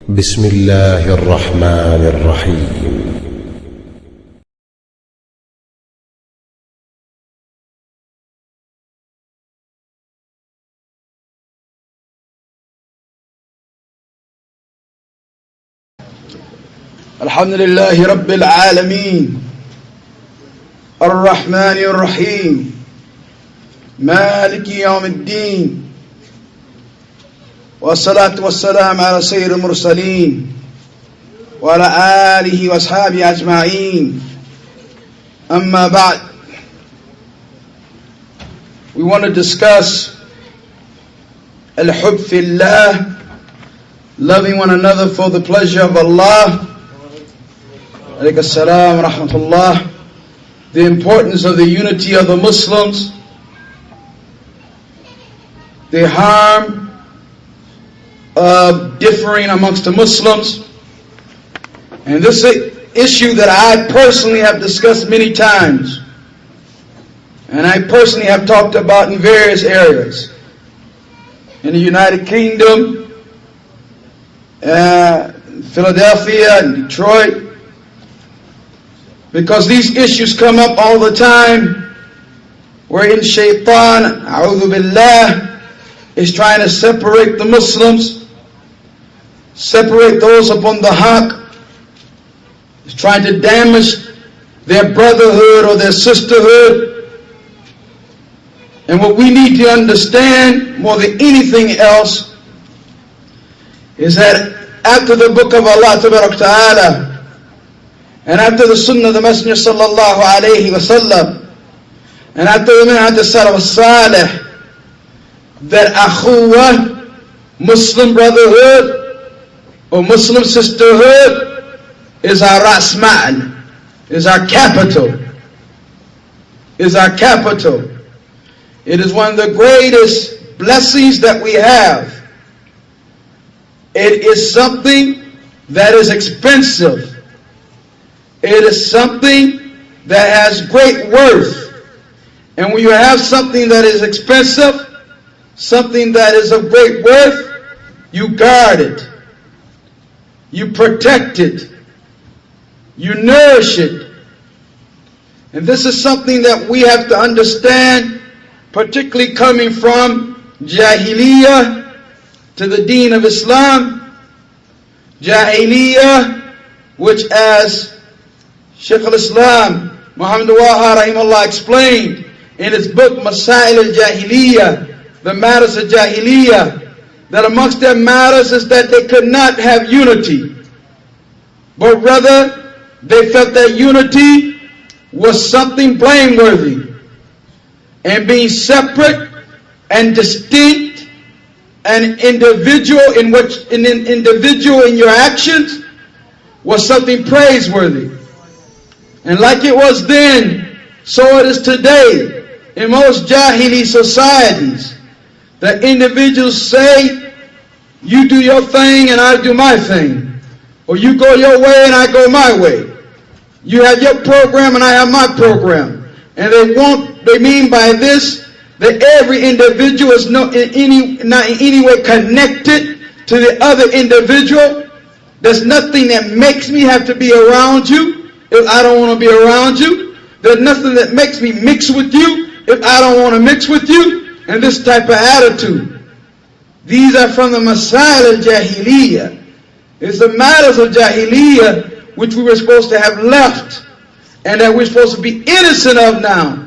بسم الله الرحمن الرحيم. الحمد لله رب العالمين الرحمن الرحيم مالك يوم الدين، والصلاة والسلام على سيد المرسلين وعلى آله وأصحابه أجمعين. أما بعد, we want to discuss al-hub fillah, loving one another for the pleasure of Allah. Alaykum as-salam wa rahmatullah. The importance of the unity of the Muslims, the harm of differing amongst the Muslims. And this is an issue that I personally have discussed many times, and I personally have talked about in various areas. In the United Kingdom, Philadelphia and Detroit, because these issues come up all the time, wherein shaitan, a'udhu billah, is trying to separate the Muslims, separate those upon the haqq, is trying to damage their brotherhood or their sisterhood. And what we need to understand more than anything else is that after the book of Allah Ta'ala and after the sunnah of the Messenger sallallahu alayhi wa sallam and after the minhaj as-salaf as-salih, that akhuwah, Muslim brotherhood or Muslim sisterhood, is our rasmal, is our capital, is our capital. It is one of the greatest blessings that we have. It is something that is expensive. It is something that has great worth. And when you have something that is expensive, something that is of great worth, you guard it, you protect it, you nourish it. And this is something that we have to understand, particularly coming from Jahiliyyah to the Deen of Islam. Jahiliyyah, which as Shaykh al-Islam Muhammad Waha rahimahullah explained in his book Masail al-Jahiliyyah, the matters of Jahiliyyah, that amongst their matters is that they could not have unity, but rather they felt that unity was something blameworthy, and being separate and distinct and individual in your actions was something praiseworthy. And like it was then, so it is today in most Jahili societies, that individuals say, you do your thing and I do my thing, or you go your way and I go my way. You have your program and I have my program. And they mean by this that every individual is not in any way connected to the other individual. There's nothing that makes me have to be around you if I don't want to be around you. There's nothing that makes me mix with you if I don't want to mix with you. And this type of attitude. These are from the Masail al-Jahiliyyah. It's the matters of Jahiliyyah which we were supposed to have left and that we're supposed to be innocent of now.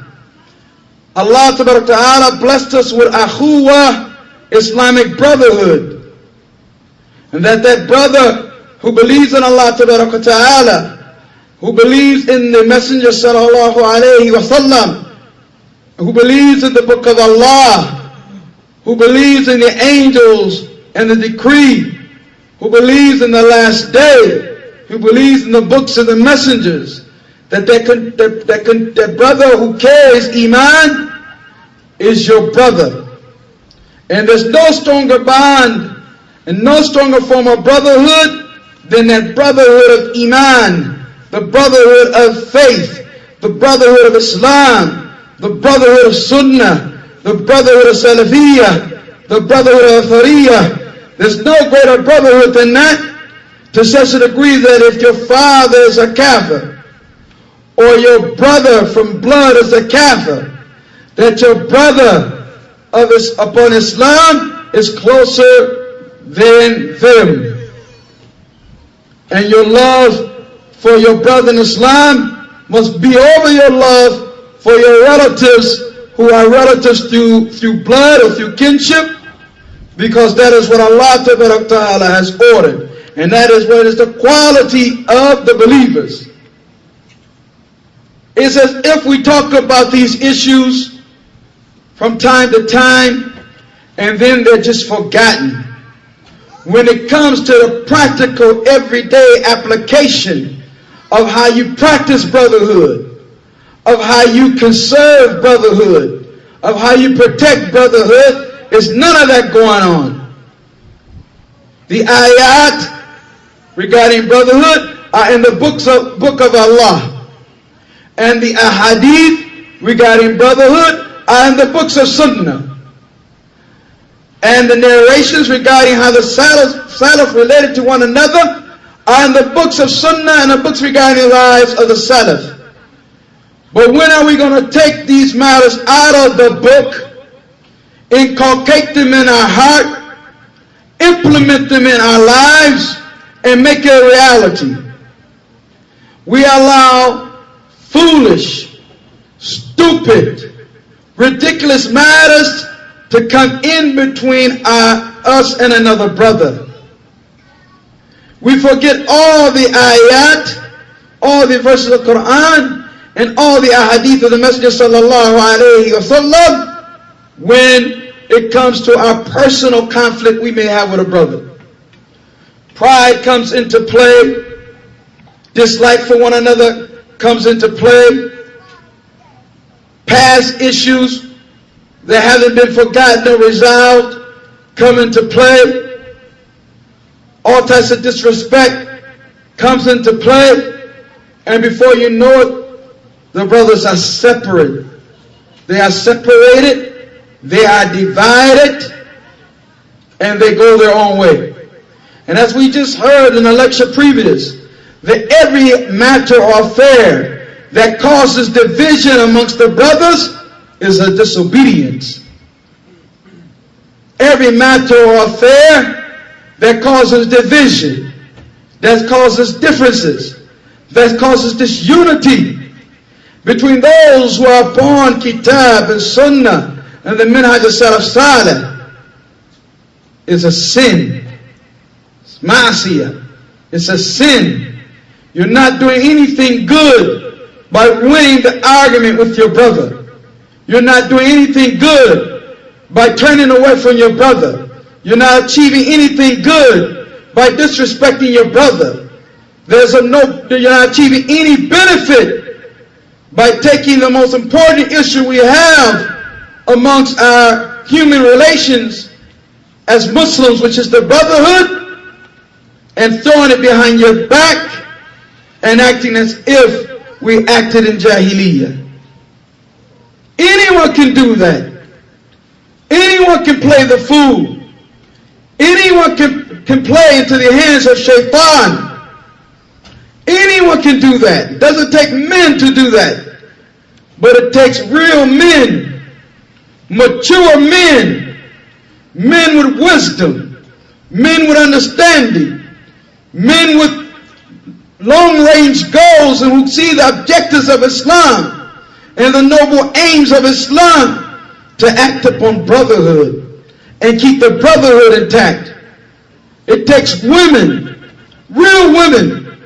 Allah Ta'ala blessed us with akhuwah, Islamic brotherhood. And that brother who believes in Allah Ta'ala, who believes in the Messenger sallallahu alayhi wa sallam, who believes in the book of Allah, who believes in the angels and the decree, who believes in the last day, who believes in the books of the messengers, that brother who carries iman is your brother. And there's no stronger bond and no stronger form of brotherhood than that brotherhood of iman, the brotherhood of faith, the brotherhood of Islam, the brotherhood of Sunnah, the brotherhood of Salafiyah, the brotherhood of Thariyah. There's no greater brotherhood than that. to such a degree that if your father is a kafir, or your brother from blood is a kafir, that your brother upon Islam is closer than them. And your love for your brother in Islam must be over your love for your relatives who are relatives through blood or through kinship, because that is what Allah Ta'ala has ordered. And that is what is the quality of the believers. It's as if we talk about these issues from time to time and then they're just forgotten. When it comes to the practical everyday application of how you practice brotherhood, of how you conserve brotherhood, of how you protect brotherhood, there's none of that going on. The ayat regarding brotherhood are in the book of Allah. And the ahadith regarding brotherhood are in the books of Sunnah. And the narrations regarding how the Salaf related to one another are in the books of Sunnah and the books regarding the lives of the Salaf. But when are we going to take these matters out of the book, inculcate them in our heart, implement them in our lives, and make it a reality? We allow foolish, stupid, ridiculous matters to come in between us and another brother. We forget all the ayat, all the verses of the Quran, and all the ahadith of the Messenger sallallahu alayhi wa sallam when it comes to our personal conflict we may have with a brother. Pride comes into play. Dislike for one another comes into play. Past issues that haven't been forgotten or resolved come into play. All types of disrespect comes into play. And before you know it, the brothers are separate. They are separated. They are divided. And they go their own way. And as we just heard in the lecture previous, that every matter or affair that causes division amongst the brothers is a disobedience. Every matter or affair that causes division, that causes differences, that causes disunity between those who are upon Kitab and Sunnah and the Minhaj al-Salaf Salih is a sin. It's ma'asiyah. It's a sin. You're not doing anything good by winning the argument with your brother. You're not doing anything good by turning away from your brother. You're not achieving anything good by disrespecting your brother. You're not achieving any benefit by taking the most important issue we have amongst our human relations as Muslims, which is the brotherhood, and throwing it behind your back and acting as if we acted in Jahiliyyah. Anyone can do that. Anyone can play the fool. Anyone can play into the hands of shaitan. Anyone can do that. It doesn't take men to do that. But it takes real men, mature men, men with wisdom, men with understanding, men with long-range goals and who see the objectives of Islam and the noble aims of Islam to act upon brotherhood and keep the brotherhood intact. It takes women, real women,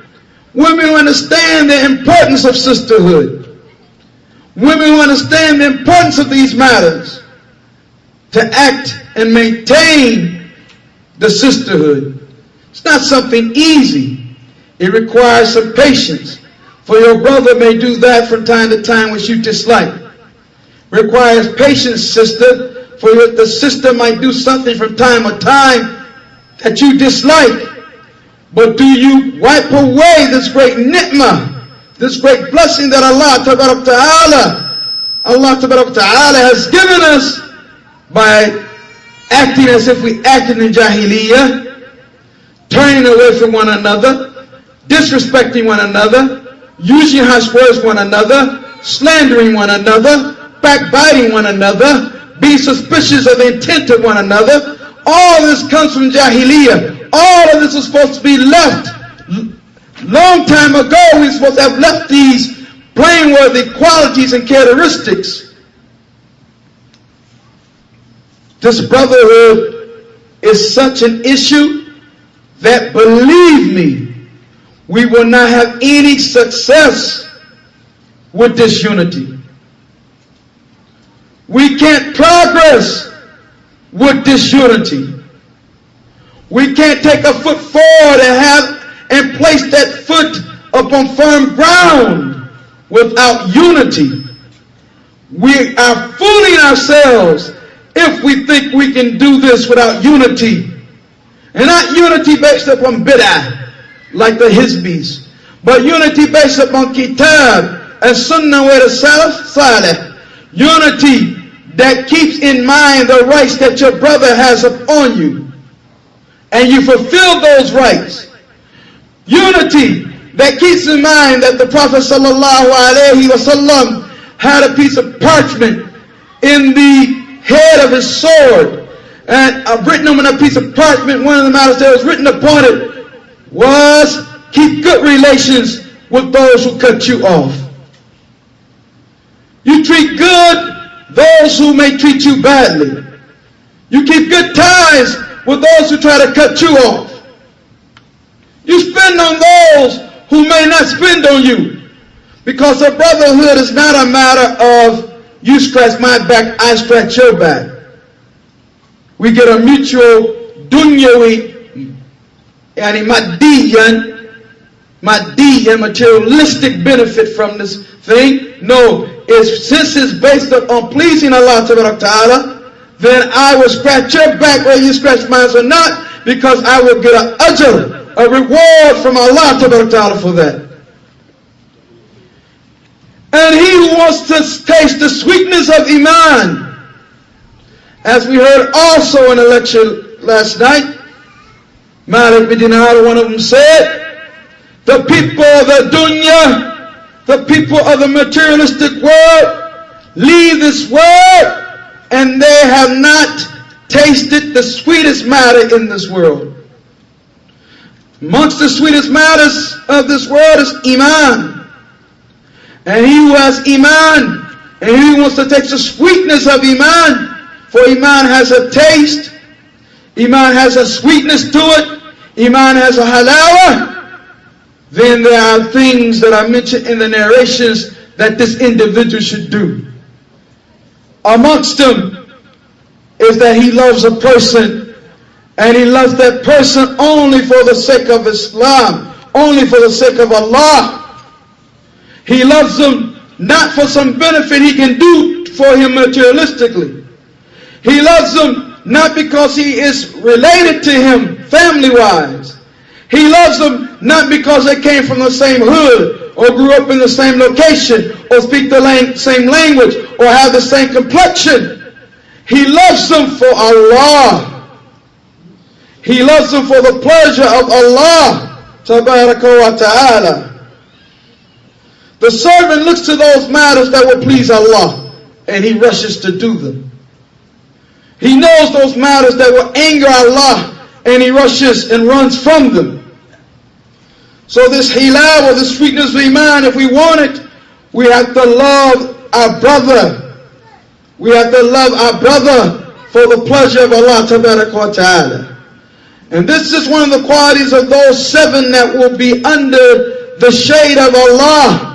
women who understand the importance of sisterhood, women who understand the importance of these matters, to act and maintain the sisterhood. It's not something easy. It requires some patience. For your brother may do that from time to time which you dislike. Requires patience, sister, for the sister might do something from time to time that you dislike. But do you wipe away this great ni'mah, this great blessing that Allah Ta'ala has given us by acting as if we acted in Jahiliyyah? turning away from one another, disrespecting one another, using harsh words one another, slandering one another, backbiting one another, being suspicious of the intent of one another. All this comes from Jahiliyyah. All of this was supposed to be left. Long time ago, we were supposed to have left these blameworthy qualities and characteristics. This brotherhood is such an issue that, believe me, we will not have any success with this unity. We can't progress with this unity. We can't take a foot forward and place that foot upon firm ground without unity. We are fooling ourselves if we think we can do this without unity. And not unity based upon bid'ah, like the Hizbis, but unity based upon kitab and sunnah wa salaf salih. Unity that keeps in mind the rights that your brother has upon you, and you fulfill those rights. Unity that keeps in mind that the Prophet ﷺ had a piece of parchment in the head of his sword, and written on a piece of parchment, one of the matters that was written upon it was, keep good relations with those who cut you off. You treat good those who may treat you badly. You keep good ties with those who try to cut you off. You spend on those who may not spend on you, because a brotherhood is not a matter of you scratch my back, I scratch your back. We get a mutual dunyawi, yani madiyan, materialistic benefit from this thing. No, since it's based upon pleasing Allah Ta'ala, then I will scratch your back whether you scratch mine or not, because I will get an ajr, a reward from Allah Ta'ala for that. And he who wants to taste the sweetness of Iman, as we heard also in a lecture last night, Malik bin Dinar, one of them said, the people of the dunya, the people of the materialistic world, leave this world and they have not tasted the sweetest matter in this world. Amongst the sweetest matters of this world is Iman. And he who has Iman, and he who wants to taste the sweetness of Iman, for Iman has a taste, Iman has a sweetness to it, Iman has a halawah, then there are things that are mentioned in the narrations that this individual should do. Amongst them is that he loves a person, and he loves that person only for the sake of Islam, only for the sake of Allah. He loves them not for some benefit he can do for him materialistically. He loves them not because he is related to him family-wise. He loves them not because they came from the same hood, or grew up in the same location, or speak the same language, or have the same complexion. He loves them for Allah. He loves them for the pleasure of Allah Tabaraka wa Ta'ala. The servant looks to those matters that will please Allah, and he rushes to do them. He knows those matters that will anger Allah, and he rushes and runs from them. So this hilal, or the sweetness of Iman, if we want it, we have to love our brother. We have to love our brother for the pleasure of Allah Ta'ala. And this is one of the qualities of those 7 that will be under the shade of Allah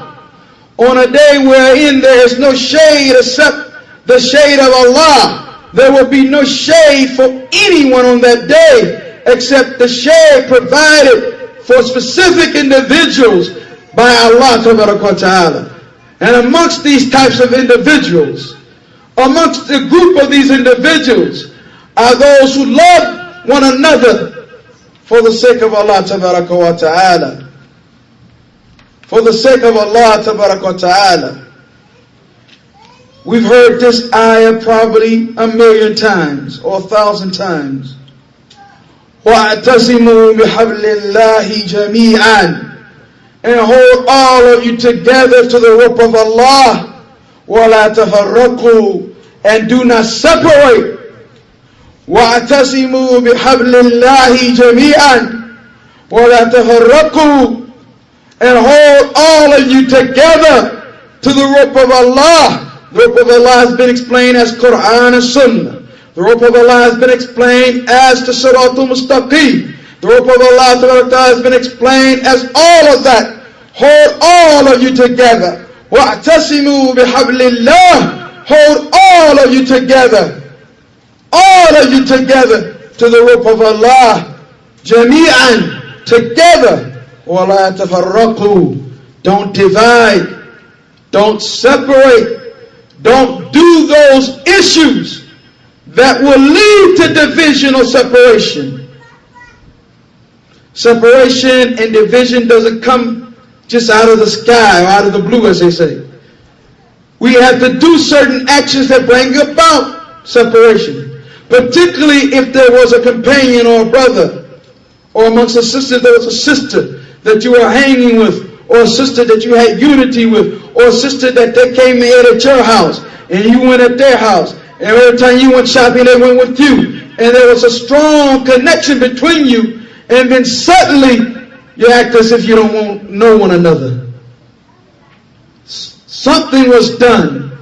on a day wherein there is no shade except the shade of Allah. There will be no shade for anyone on that day except the shade provided for specific individuals by Allah Ta'ala. And amongst these types of individuals, amongst the group of these individuals, are those who love one another for the sake of Allah Ta'ala. For the sake of Allah Ta'ala. We've heard this ayah probably 1,000,000 times or 1,000 times. وَاعْتَصِمُوا بِحَبْلِ اللَّهِ جَمِيعًا, and hold all of you together to the rope of Allah. وَلَا تَفَرَّقُوا, and do not separate. وَاعْتَصِمُوا بِحَبْلِ اللَّهِ جَمِيعًا وَلَا تَفَرَّقُوا, and hold all of you together to the rope of Allah. The rope of Allah has been explained as Quran and Sunnah. The rope of Allah has been explained as the Siratul Mustaqim. The rope of Allah has been explained as all of that. Hold all of you together. وَاعْتَصِمُوا بِحَبْلِ اللَّهِ, hold all of you together. All of you together to the rope of Allah. جَمِيعًا, together. وَلَا تَفَرَّقُوا, don't divide, don't separate, don't do those issues that will lead to division or separation. Separation and division doesn't come just out of the sky or out of the blue, as they say. We have to do certain actions that bring about separation. Particularly if there was a companion or a brother, or amongst the sisters there was a sister that you were hanging with, or a sister that you had unity with, or a sister that they came and ate at your house, and you went at their house, and every time you went shopping they went with you, and there was a strong connection between you, and then suddenly you act as if you don't know one another. Something was done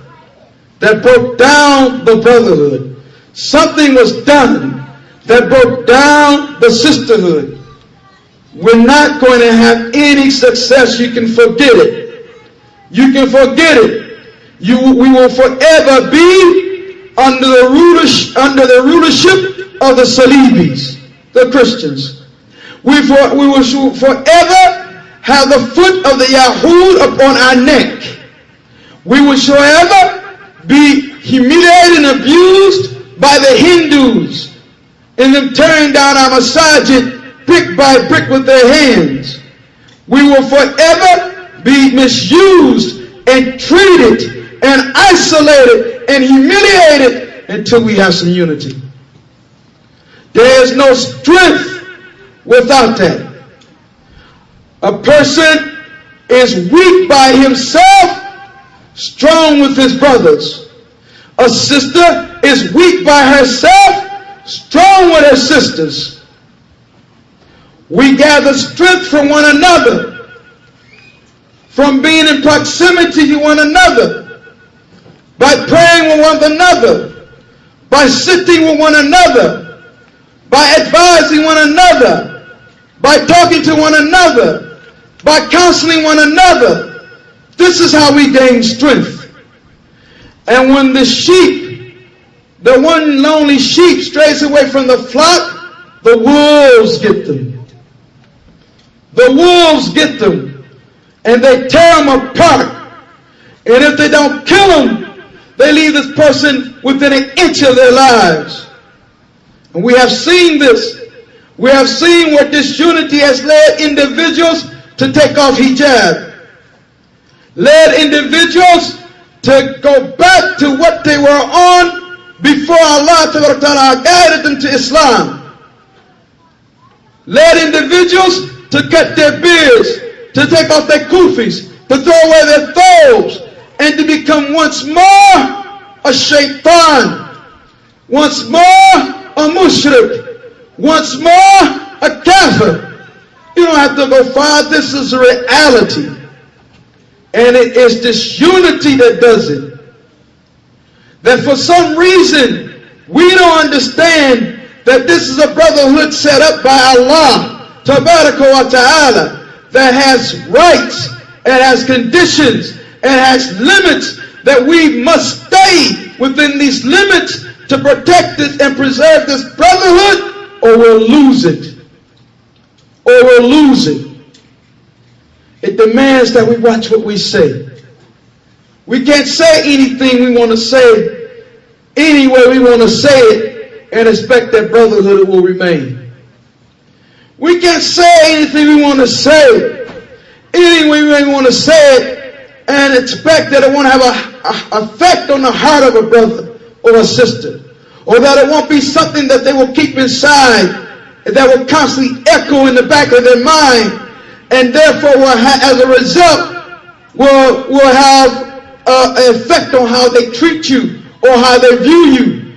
that broke down the brotherhood. Something was done that broke down the sisterhood. We're not going to have any success. You can forget it. You can forget it. We will forever be under the rulership of the Salibis, the Christians. We will forever have the foot of the Yahud upon our neck. We will forever be humiliated and abused by the Hindus, and them tearing down our masajid brick by brick with their hands. We will forever be misused and treated and isolated and humiliated until we have some unity. There is no strength without that. A person is weak by himself, strong with his brothers. A sister is weak by herself, strong with her sisters. We gather strength from one another, from being in proximity to one another, by praying with one another, by sitting with one another, by advising one another, by talking to one another, by counseling one another. This is how we gain strength. And when the sheep, the one lonely sheep, strays away from the flock, the wolves get them. The wolves get them, and they tear them apart. And if they don't kill them, they leave this person within an inch of their lives. And we have seen this. We have seen what disunity has led individuals to take off hijab, led individuals to go back to what they were on before Allah guided them to Islam, led individuals to cut their beards, to take off their kufis, to throw away their thobes, and to become once more a shaitan, once more a mushrik, once more a kafir. You don't have to go far. This is a reality. And it is this unity that does it. That for some reason, we don't understand that this is a brotherhood set up by Allah Tabaraka wa Ta'ala, that has rights, and has conditions, and has limits, that we must stay within these limits to protect it and preserve this brotherhood, or we'll lose it. Or we'll lose it. It demands that we watch what we say. We can't say anything we want to say any way we want to say it and expect that brotherhood will remain. We can't say anything we want to say any way we want to say it and expect that it won't have an effect on the heart of a brother or a sister, or that it won't be something that they will keep inside that will constantly echo in the back of their mind, and therefore as a result will have an effect on how they treat you or how they view you.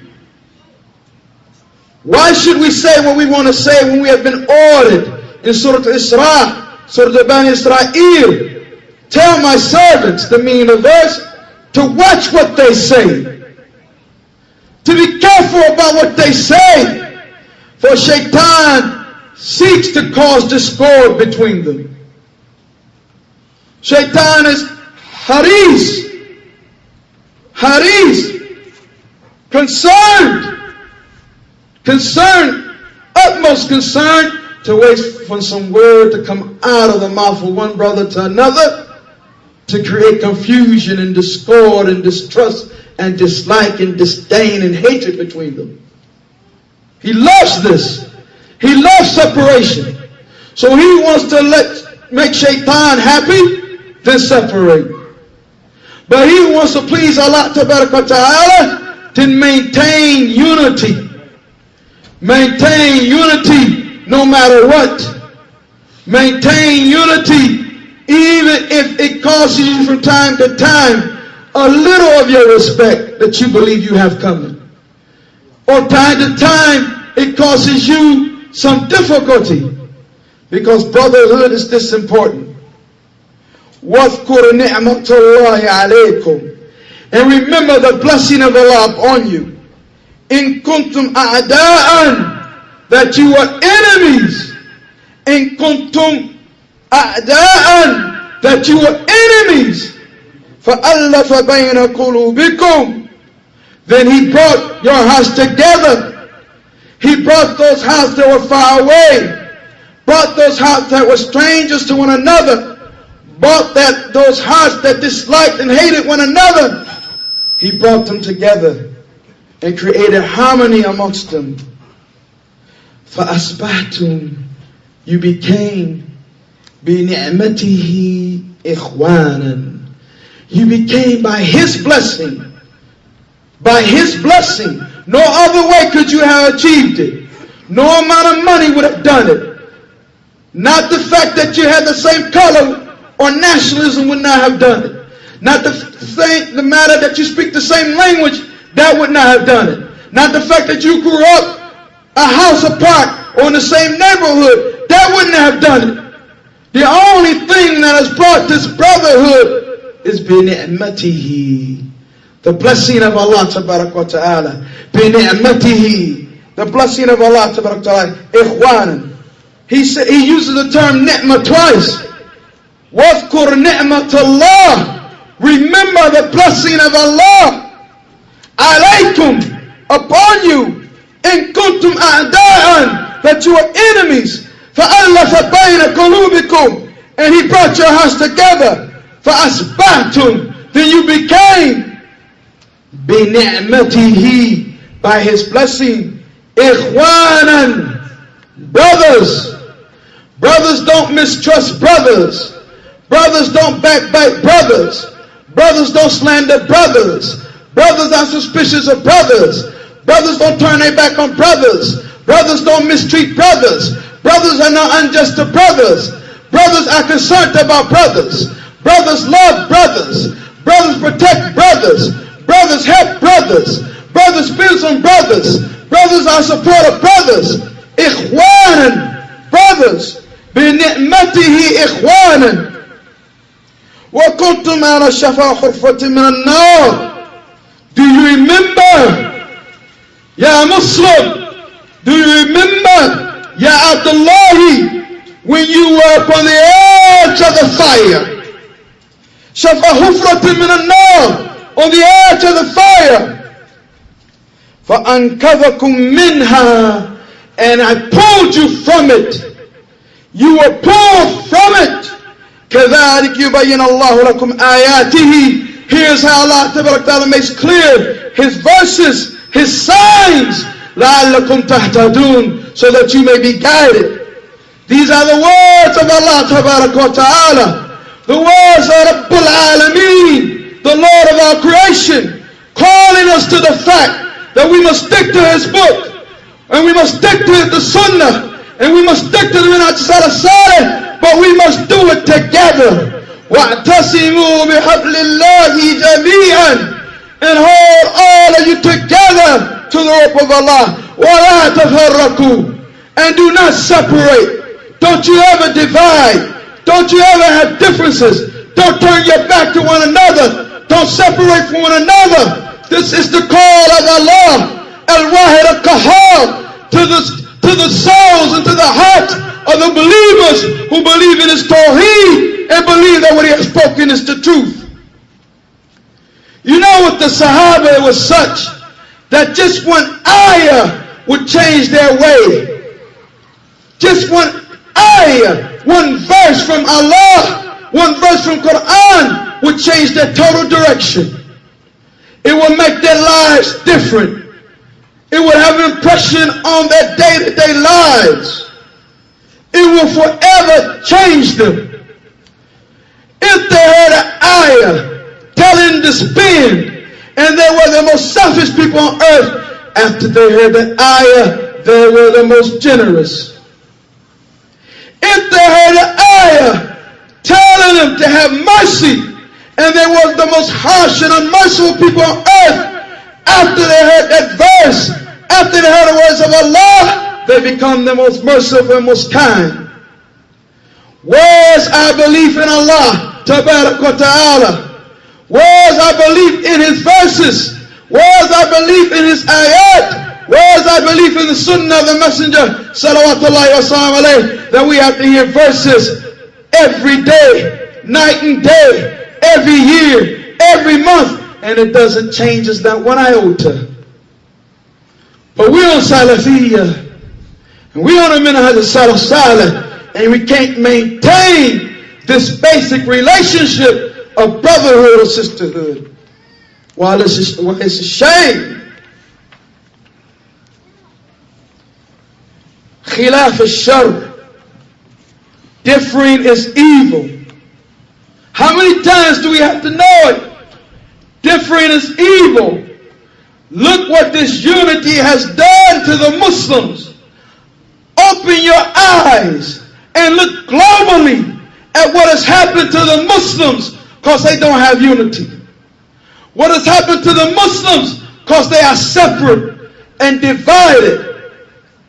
Why should we say what we want to say when we have been ordered in Surah Al-Isra, Surah Bani Israel? Tell my servants, the meaning of the verse, to watch what they say, to be careful about what they say, for Shaitan seeks to cause discord between them. Shaitan is haris, concerned, utmost concern to wait for some word to come out of the mouth of one brother to another, to create confusion and discord and distrust and dislike and disdain and hatred between them. He loves this. He loves separation. So he wants to make Shaitan happy, then separate. But he wants to please Allah Ta'ala, then maintain unity. Maintain unity no matter what. Maintain unity even if it costs you from time to time a little of your respect that you believe you have coming. Or time to time it causes you some difficulty, because brotherhood is this important. وَاذْكُرْ نِعْمَةَ اللَّهِ عَلَيْكُمْ, and remember the blessing of Allah upon you. إِن كُنْتُمْ أَعْدَاءً, that you are enemies. إِن كُنْتُمْ أَعْدَاءً, that you are enemies. فَأَلَّفَ بَيْنَ قُلُوبِكُمْ, then he brought your hearts together. He brought those hearts that were far away, brought those hearts that were strangers to one another, brought those hearts that disliked and hated one another. He brought them together and created harmony amongst them. فَأَصْبَحْتُمْ, you became بِنِعْمَتِهِ إِخْوَانًا, you became by his blessing. By his blessing. No other way could you have achieved it. No amount of money would have done it. Not the fact that you had the same color or nationalism would not have done it. Not the matter that you speak the same language, that would not have done it. Not the fact that you grew up a house apart or in the same neighborhood, that wouldn't have done it. The only thing that has brought this brotherhood is بِنِعْمَتِهِ, the blessing of Allah Ta'ala. بِنِعْمَتِهِ, the blessing of Allah Ta'ala. إِخْوَانًا, he uses the term ni'mah twice. وَاذْكُرْ نِعْمَةَ اللَّهِ, remember the blessing of Allah. عَلَيْكُمْ, upon you. إِن كُنْتُمْ أَعْدَاءً, that you are enemies. فَأَلَّفَ بَيْنَ قُلُوبِكُمْ, and he brought your hearts together. فَأَصْبَحْتُمْ, then you became بِنِعْمَتِهِ, by his blessing, إِخْوَانًا, brothers. Brothers don't mistrust brothers. Brothers don't backbite brothers. Brothers don't slander brothers. Brothers are suspicious of brothers. Brothers don't turn their back on brothers. Brothers don't mistreat brothers. Brothers are not unjust to brothers. Brothers are concerned about brothers. Brothers love brothers. Brothers protect brothers. Brothers help brothers. Brothers build on brothers. Brothers are support of brothers. إخوانا, brothers. بنعمته إخوانا. وكنتم على شفا حفرة من النار. Do you remember, Ya Muslim? Do you remember, Ya Abdullah, when you were upon the edge of the fire? شفا حفرة من النار, on the edge of the fire. فأنقذكم منها, and I pulled you from it. You were pulled from it. كذلك يبين الله لكم آياته. Here's how Allah Ta'ala makes clear his verses, his signs. لعلكم تهتدون, so that you may be guided. These are the words of Allah Ta'ala. The words of Rabbul Alameen, the Lord of our creation, calling us to the fact that we must stick to his book, and we must stick to the sunnah, and we must stick to the Minhaj Salih, but we must do it together. وَاعْتَصِمُوا بِحَبْلِ اللَّهِ جَمِيعًا, and hold all of you together to the rope of Allah. وَلَا تَفَرَّقُوا, and do not separate. Don't you ever divide. Don't you ever have differences. Don't turn your back to one another. Don't separate from one another. This is the call of Allah, Al-Wahid Al-Qahhar, to the souls and to the heart of the believers who believe in His Tawheed and believe that what He has spoken is the truth. You know what, the Sahaba was such that just one ayah would change their way. Just one ayah, one verse from Allah, one verse from Quran would change their total direction. It will make their lives different. It will have an impression on their day-to-day lives. It will forever change them. If they heard an ayah telling to spend, and they were the most selfish people on earth, after they heard the ayah, they were the most generous. If they heard an ayah telling them to have mercy, and they were the most harsh and unmerciful people on earth, after they heard that verse, after they heard the words of Allah, they become the most merciful and most kind. Where's our belief in Allah, Tabarak wa Ta'ala? Where's our belief in His verses? Where's our belief in His ayat? Where's our belief in the sunnah of the Messenger, salawatullahi wa sallam alayhi, that we have to hear verses every day, night and day, every year, every month, and it doesn't change us not one iota. But we're on Salafiyya, and we're on the Minhaj Salaf Salih, and we can't maintain this basic relationship of brotherhood or sisterhood. While it's a shame. Khilaf al-shar, differing is evil. How many times do we have to know it? Differing is evil. Look what this unity has done to the Muslims. Open your eyes and look globally at what has happened to the Muslims because they don't have unity. What has happened to the Muslims because they are separate and divided.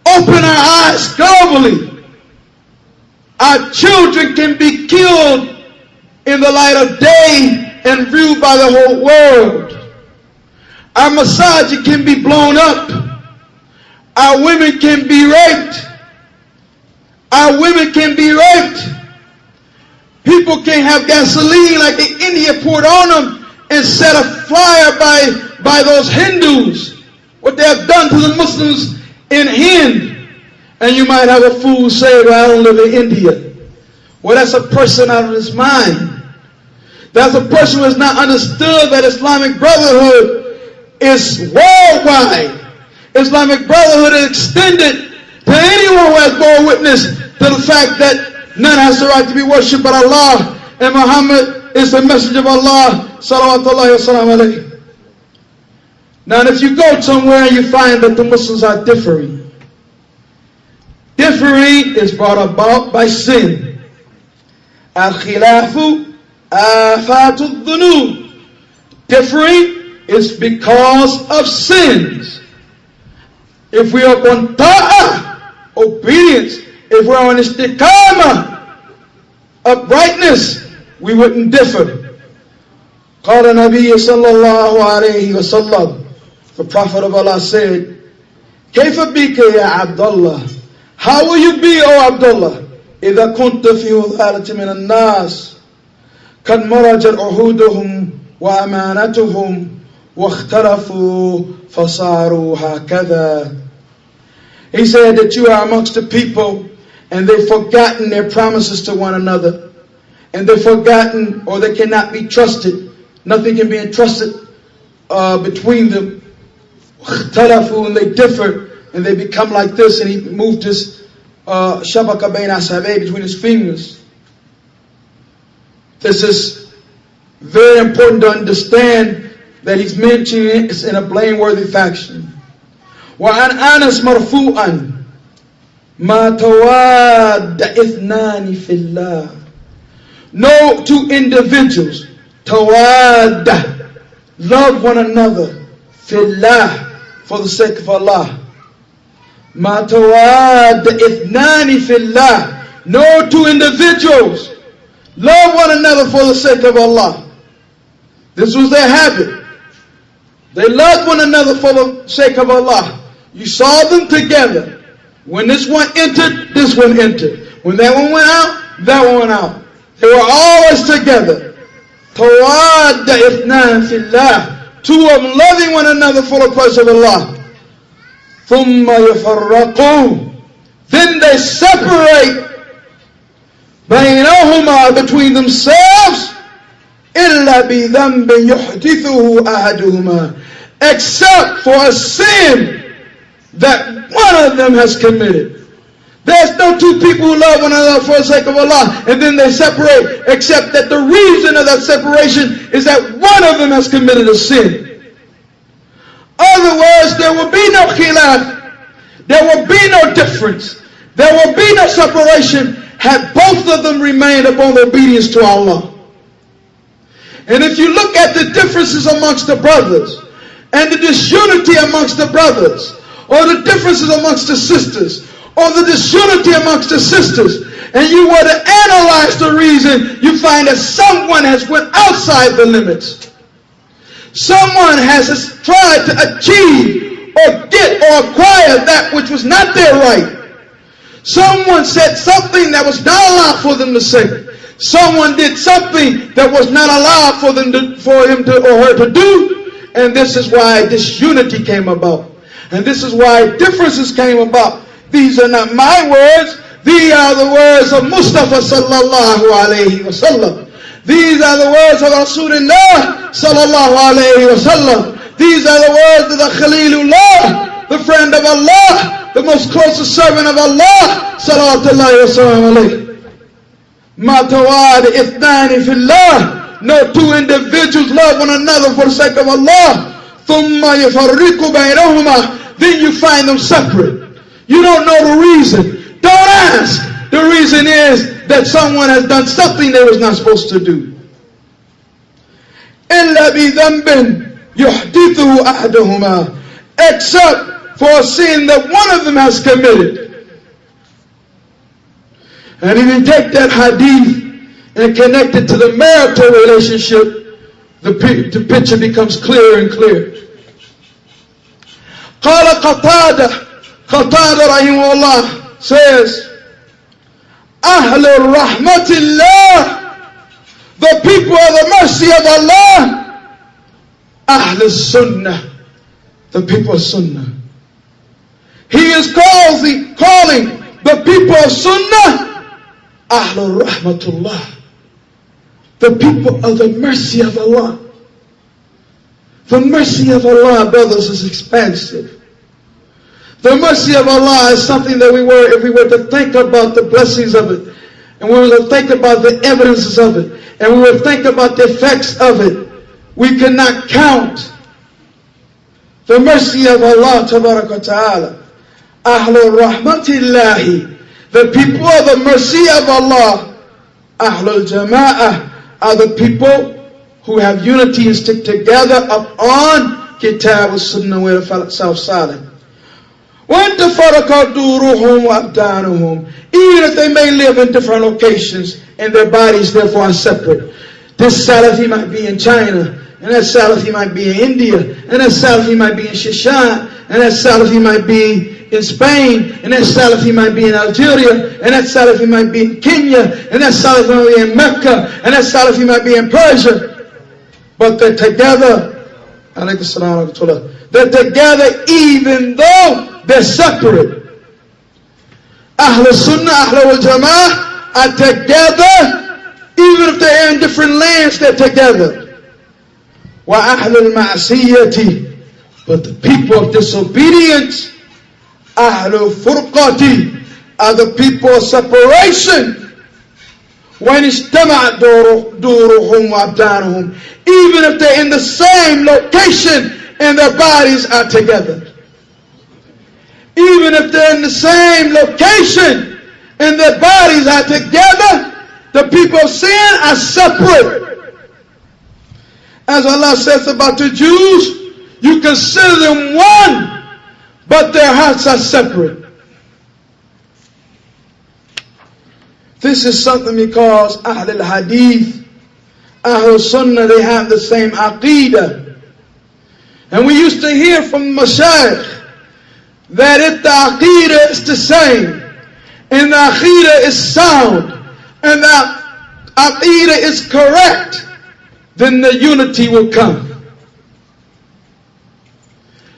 Open our eyes globally. Our children can be killed in the light of day and viewed by the whole world. Our masajid can be blown up. Our women can be raped. Our women can be raped. People can have gasoline like the India poured on them and set a fire by those Hindus. What they have done to the Muslims in Hind. And you might have a fool say, well, I don't live in India. Well, that's a person out of his mind. That's a person who has not understood that Islamic brotherhood is worldwide. Islamic brotherhood is extended to anyone who has borne witness to the fact that none has the right to be worshipped but Allah, and Muhammad is the messenger of Allah, salawatullahi wa sallam alayhi. Now, if you go somewhere and you find that the Muslims are differing is brought about by sin. Al-khilafu afatu dhunub. Differing is because of sins. If we are on ta'ah, obedience, if we're on istiqamah, uprightness, we wouldn't differ. Qala Nabi sallallahu alayhi wa sallam, the Prophet of Allah said, Kayfa bika ya Abdullah? How will you be, O Abdullah, إذا كنت في وثالة من الناس قد مرجت عهودهم وأمانتهم واختلفوا فصاروا هكذا. He said that you are amongst the people and they've forgotten their promises to one another, and they've forgotten, or they cannot be trusted. Nothing can be entrusted between them. واختلفوا, and they differ. And they become like this, and he moved his shabaka bain asabi, between his fingers. This is very important to understand that he's mentioning it in a blameworthy fashion. وعن أنس مرفوعا ما تواد اثنان في الله. No two individuals تواد, love one another, fillah, for the sake of Allah. ما تواد اثنان في الله. No two individuals love one another for the sake of Allah. This was their habit. They loved one another for the sake of Allah. You saw them together. When this one entered, this one entered. When that one went out, that one went out. They were always together. تواد اثنان في الله. Two of them loving one another for the pleasure of Allah. ثم يفرقون. Then they separate بينهما, between themselves, إلا بذنب يحدثه أحدهما, except for a sin that one of them has committed. There's no two people who love one another for the sake of Allah and then they separate, except that the reason of that separation is that one of them has committed a sin. Otherwise, there will be no khilaf, there will be no difference, there will be no separation had both of them remained upon obedience to Allah. And if you look at the differences amongst the brothers and the disunity amongst the brothers, or the differences amongst the sisters, or the disunity amongst the sisters, and you were to analyze the reason, you find that someone has went outside the limits. Someone has tried to achieve or get or acquire that which was not their right. Someone said something that was not allowed for them to say. Someone did something that was not allowed for him or her to do, and this is why disunity came about. And this is why differences came about. These are not my words. These are the words of Mustafa sallallahu alayhi wa sallam. These are the words of Rasulullah sallallahu alayhi wa sallam. These are the words of the Khalilullah, the friend of Allah, the most closest servant of Allah sallallahu wa sallam alayhi. Ma tawad ithnani fillah. No two individuals love one another for the sake of Allah. ثُمَّ يَفَرِّقُ بَيْنَهُمَا. Then you find them separate. You don't know the reason. Don't ask. The reason is that someone has done something they was not supposed to do. إِلَّا بِذَنْبٍ يُحْدِثُهُ أَحْدُهُمَا. Except for a sin that one of them has committed. And if you take that hadith and connect it to the marital relationship, the picture becomes clearer and clearer. قال قتادة رحمه الله says, أهل الرحمة الله, the people of the mercy of Allah, أهل السنة, the people of Sunnah. He is calling the people of Sunnah أهل الرحمة الله, the people of the mercy of Allah. The mercy of Allah, brothers, is expansive. The mercy of Allah is something that if we were to think about the blessings of it, and we were to think about the evidences of it, and we were to think about the effects of it, we cannot count. The mercy of Allah, tabarak wa ta'ala. Ahlul rahmatillahi, the people of the mercy of Allah. Ahlul jama'ah are the people who have unity and stick together upon Kitab al-Sunnah wa Salaf Salih. Even if they may live in different locations and their bodies therefore are separate. This Salafi might be in China, and that Salafi might be in India, and that Salafi might be in Shishan, and that Salafi might be in Spain, and that Salafi might be in Algeria, and that Salafi might be in Kenya, and that Salafi might be in Mecca, and that Salafi might be in Persia. But they're together. They're together even though they're separate. Ahl Sunnah, Ahl Jama'ah are together even if they're in different lands. They're together. Wa Ahl Ma'asiyati, but the people of disobedience, Ahl Furqati, are the people of separation. When اجتمعت دورهم وأبدانهم, even if they're in the same location and their bodies are together. even if they're in the same location and their bodies are together, the people of sin are separate. As Allah says about the Jews, you consider them one, but their hearts are separate. This is something because Ahl al-Hadith, Ahl Sunnah, they have the same Aqidah. And we used to hear from Mashayikh that if the Aqidah is the same, and the Aqidah is sound, and the Aqidah is correct, then the unity will come.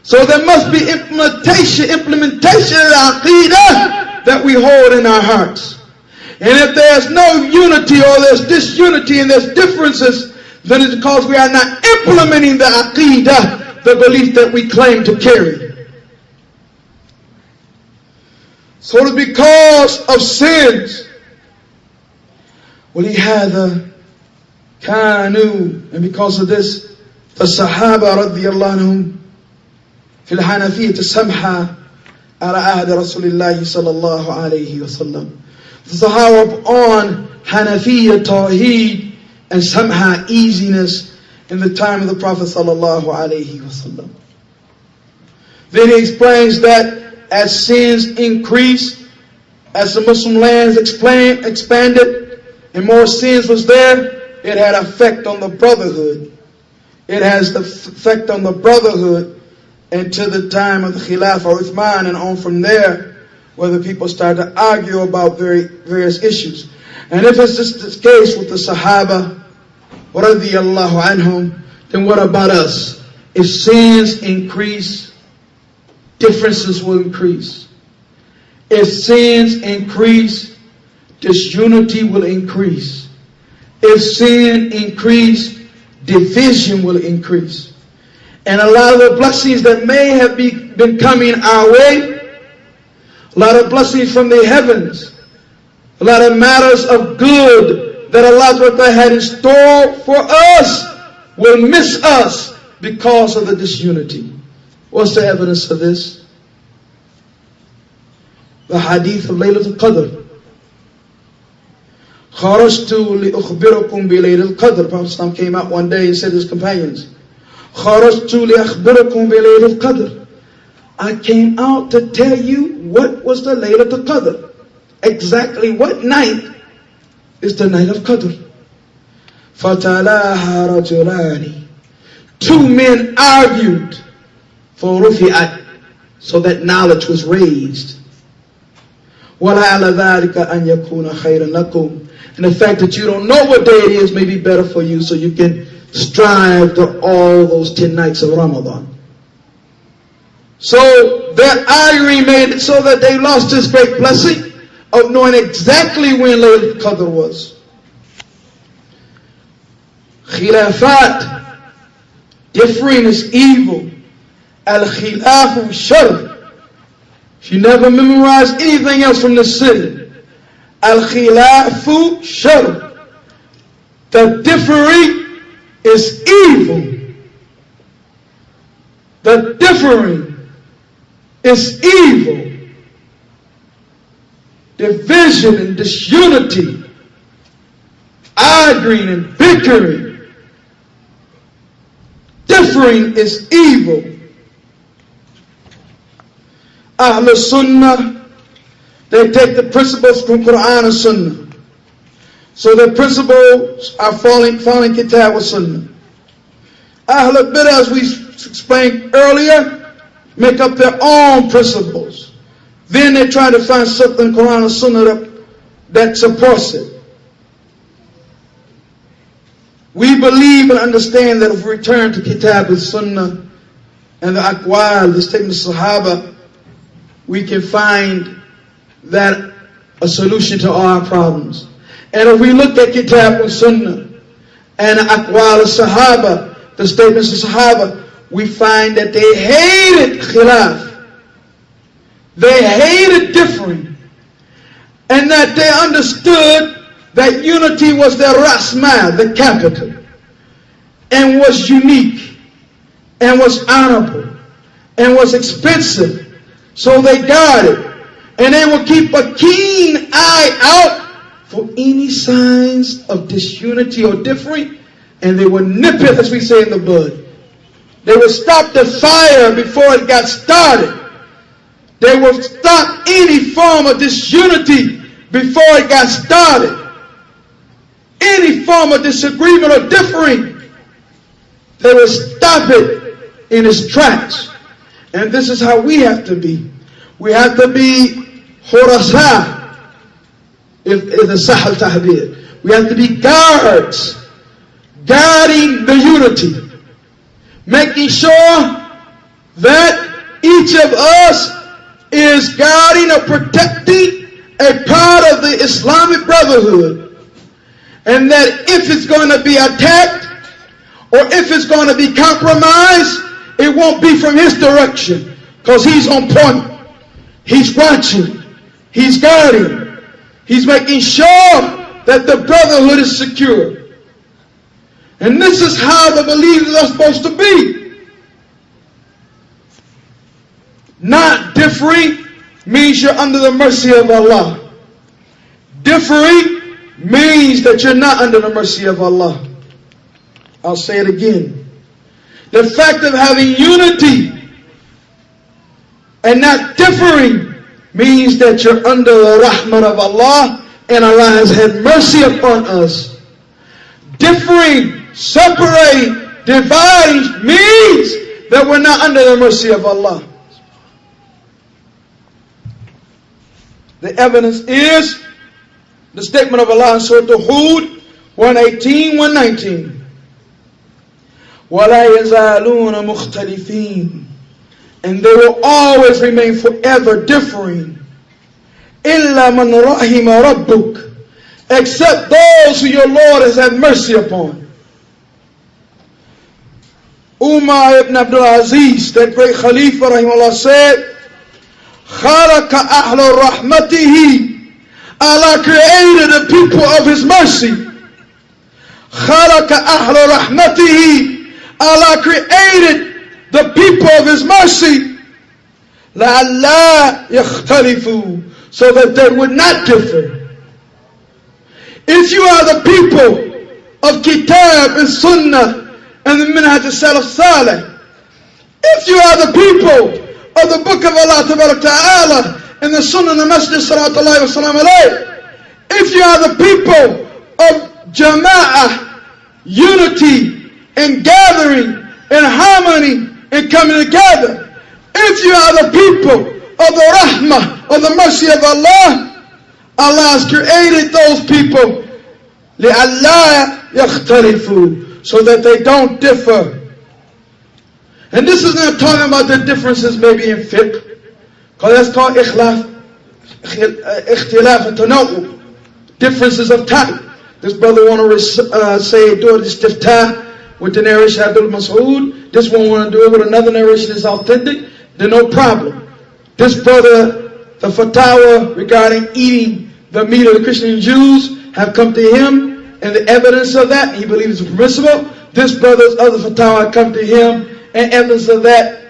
So there must be implementation of the Aqidah that we hold in our hearts. And if there's no unity, or there's disunity and there's differences, then it's because we are not implementing the Aqidah, the belief that we claim to carry. So it's because of sins. وَلِهَذَا كَانُوا, and because of this, the Sahaba radiyallahu anhum في الحنفية السمحة على عهد رسول الله صلى الله عليه وسلم. The Sahaba on Hanafiya, Tawheed, and Samha, easiness, in the time of the Prophet sallallahu alaihi wasallam. Then he explains that as sins increase, as the Muslim lands expanded, and more sins was there, it had effect on the brotherhood. It has the effect on the brotherhood until the time of the Khilafah Uthman, and on from there, where the people start to argue about various issues. And if it's just the case with the Sahaba radiyallahu anhum, then what about us? If sins increase, differences will increase. If sins increase, disunity will increase. If sin increase, division will increase. And a lot of the blessings that may have been coming our way, a lot of blessings from the heavens, a lot of matters of good that Allah had in store for us, will miss us because of the disunity. What's the evidence of this? The hadith of Laylatul Qadr. خَرَجْتُ لِأُخْبِرَكُمْ بِلَيْلَةِ الْقَدْرِ. Prophet came out one day and said to his companions, خَرَجْتُ لِأُخْبِرَكُمْ بِلَيْلَةِ الْقَدْرِ. I came out to tell you what was the Laylatul Qadr. Exactly what night is the night of Qadr. فَتَلَاهَا رَجُلَانِ. Two men argued, فَرُفِعَتْ, so that knowledge was raised. وَلَعَلَ ذَلِكَ أَنْ يَكُونَ خَيْرًا لَكُمْ. And the fact that you don't know what day it is may be better for you, so you can strive to all those 10 nights of Ramadan. So their arguing made it so that they lost this great blessing of knowing exactly when Laylatul Qadr was. Khilafat, differing is evil. Al-khilafu shar. If you never memorize anything else from the city, Al-khilafu shar. The differing is evil. The differing is evil. Division and disunity, arguing and bickering, differing is evil. Ahl Sunnah, they take the principles from Quran and Sunnah. So the principles are following Kitab and Sunnah. Ahl Bidah, as we explained earlier, make up their own principles. Then they try to find something in Quran and Sunnah that supports it. We believe and understand that if we return to Kitab and Sunnah and the Aqwal, the statements of Sahaba, we can find that a solution to all our problems. And if we look at Kitab and Sunnah and the Aqwal of Sahaba, the statements of Sahaba, we find that they hated khilaf. They hated differing. And that they understood that unity was their rasmal, the capital, and was unique, and was honorable, and was expensive. So they guarded, and they will keep a keen eye out for any signs of disunity or differing, and they will nip it, as we say, in the bud. They will stop the fire before it got started. They will stop any form of disunity before it got started. Any form of disagreement or differing, they will stop it in its tracks. And this is how we have to be. We have to be hurasa, if the sahal tahbir. We have to be guards, guarding the unity, making sure that each of us is guarding or protecting a part of the Islamic brotherhood. And that if it's going to be attacked or if it's going to be compromised, it won't be from his direction, because he's on point. He's watching. He's guarding. He's making sure that the brotherhood is secure. And this is how the believers are supposed to be. Not differing means you're under the mercy of Allah. Differing means that you're not under the mercy of Allah. I'll say it again. The fact of having unity and not differing means that you're under the rahmah of Allah, and Allah has had mercy upon us. Differing, separating, dividing means that we're not under the mercy of Allah. The evidence is the statement of Allah in Surah Hud 118, 119. وَلَا يَزَالُونَ مُخْتَلِفِينَ, and they will always remain forever differing. إِلَّا مَنْ رَحِمَ رَبُّكَ, except those who your Lord has had mercy upon. Umar ibn Abdul Aziz, that great Khalifa rahimahullah, said, خَلَقَ أَهْلَ رَحْمَتِهِ, Allah created the people of His mercy. خَلَقَ أَهْلَ رَحْمَتِهِ, Allah created the people of His mercy. لَعَلَّا يَخْتَلِفُوا, so that they would not differ. If you are the people of Kitab and Sunnah and the Minhaj al-Salaf Salih, if you are the people of the Book of Allah Ta'ala and the Sunnah and the Masjid Sallallahu Alaihi Wasallam, if you are the people of Jama'ah, unity and gathering and harmony and coming together, if you are the people of the rahmah, of the mercy of Allah, Allah has created those people لِأَلَّا يَخْتَلِفُوا, so that they don't differ. And this is not talking about the differences maybe in fiqh, because that's called ikhtilaf al-tanawwu, differences of type. This brother want to say, do it istiftah with the narration of Abdul Mas'ud. This one want to do it with another narration that's authentic. Then no problem. This brother, the fatwa regarding eating the meat of the Christian and Jews have come to him, and the evidence of that, he believes it's permissible. This brother's other fatwa have come to him, and evidence of that,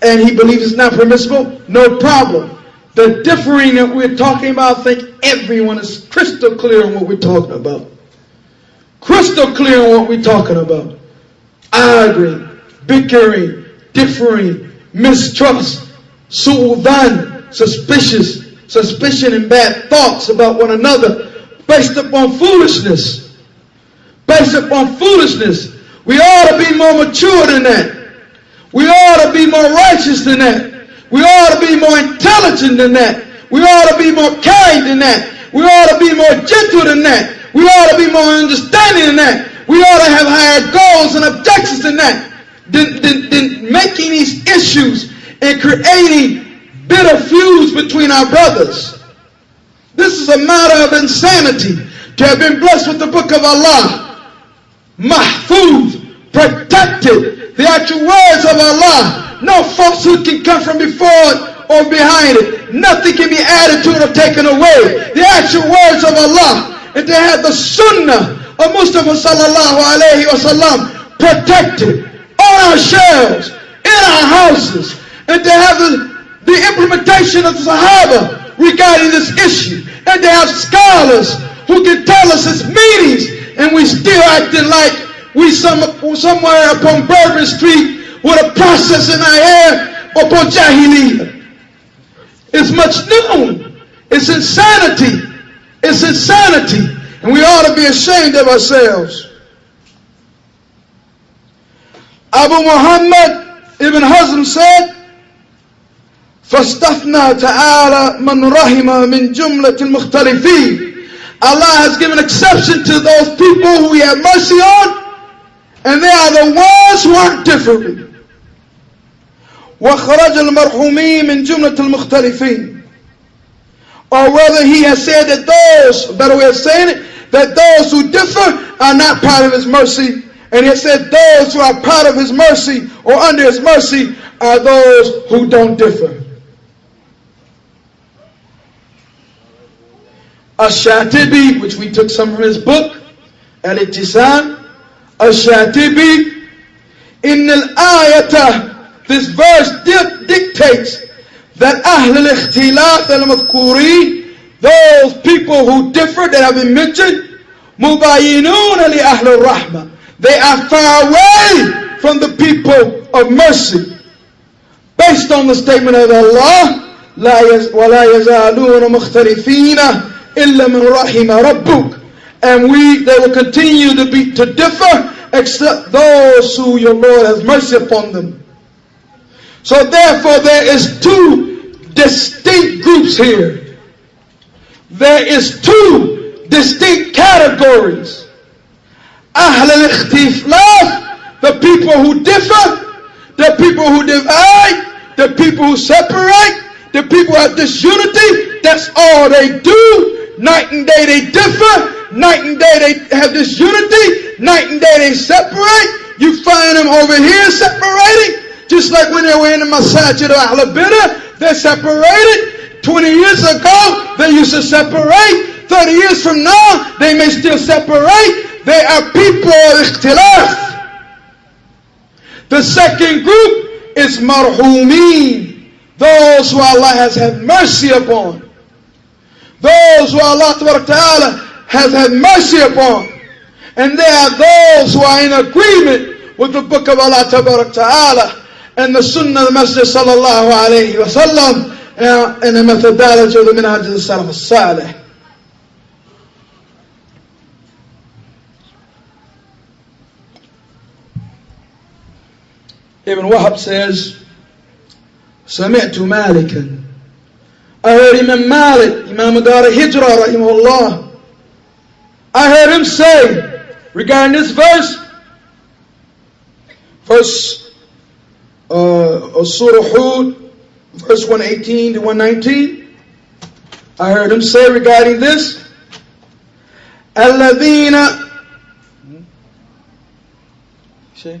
and he believes it's not permissible. No problem. The differing that we're talking about, I think everyone is crystal clear on what we're talking about. Crystal clear on what we're talking about. Arguing, bickering, differing, mistrust, su'udan, suspicion and bad thoughts about one another, based upon foolishness. Based upon foolishness. We ought to be more mature than that. We ought to be more righteous than that. We ought to be more intelligent than that. We ought to be more kind than that. We ought to be more gentle than that. We ought to be more understanding than that. We ought to have higher goals and objectives than that. Than making these issues and creating bitter feuds between our brothers. This is a matter of insanity. To have been blessed with the book of Allah, mahfuz, protected, the actual words of Allah. No falsehood can come from before it or behind it. Nothing can be added to it or taken away. The actual words of Allah. And to have the sunnah of Mustafa sallallahu alayhi wa sallam protected on our shelves, in our houses. And to have the implementation of the Sahaba regarding this issue. And they have scholars who can tell us its meanings, and we still acting like we somewhere upon Bourbon Street with a process in our hair upon Jahiliyyah. It's much known. It's insanity. It's insanity. And we ought to be ashamed of ourselves. Abu Muhammad ibn Hazm said, فَاسْتَثْنَى تَعَالَى مَنْ رَحِمَ مِنْ جُمْلَةِ الْمُخْتَلِفِينَ. Allah has given exception to those people who He had mercy on, and they are the ones who are different. وَخَرَجَ الْمَرْحُومِينَ مِنْ جُمْلَةِ الْمُخْتَلِفِينَ. Or whether He has said that those, better way of saying it, that those who differ are not part of His mercy, and He has said those who are part of His mercy or under His mercy are those who don't differ. Ash-Shatibi, which we took some from his book, Al-Ittisam, Ash-Shatibi, in al-ayata, this verse dictates that Ahl al-Ikhtilaf al-Madhkuri, those people who differ that have been mentioned, Mubayinun li Ahl al-Rahmah, they are far away from the people of mercy. Based on the statement of Allah, وَلَا يَزَالُونَ مُخْتَلِفِينَ إِلَّا مِنْ رَحِمَ رَبُّكَ. And they will continue to differ except those who your Lord has mercy upon them. So therefore there is two distinct groups here. There is two distinct categories. Ahl al-Ikhtilaf, the people who differ, the people who divide, the people who separate, the people who have disunity. That's all they do. Night and day they differ. Night and day they have disunity. Night and day they separate. You find them over here separating. Just like when they were in the Masajid of Ahl Bidah, they're separated. 20 years ago, they used to separate. 30 years from now, they may still separate. They are people of ikhtilaf. The second group is marhumeen, those who Allah has had mercy upon. Those who Allah Ta'ala has had mercy upon. And they are those who are in agreement with the book of Allah Ta'ala and the Sunnah of the Messenger Sallallahu Alaihi Wasallam and the methodology of the Minhaj of the Salaf al-Salih. Ibn Wahab says, سمعت مالكا. I heard Imam Malik, Imam Dar al-Hijrah, rahimahullah. I heard him say regarding this verse, Surah Hud, verse 118 to 119. I heard him say regarding this, الَّذِينَ. See?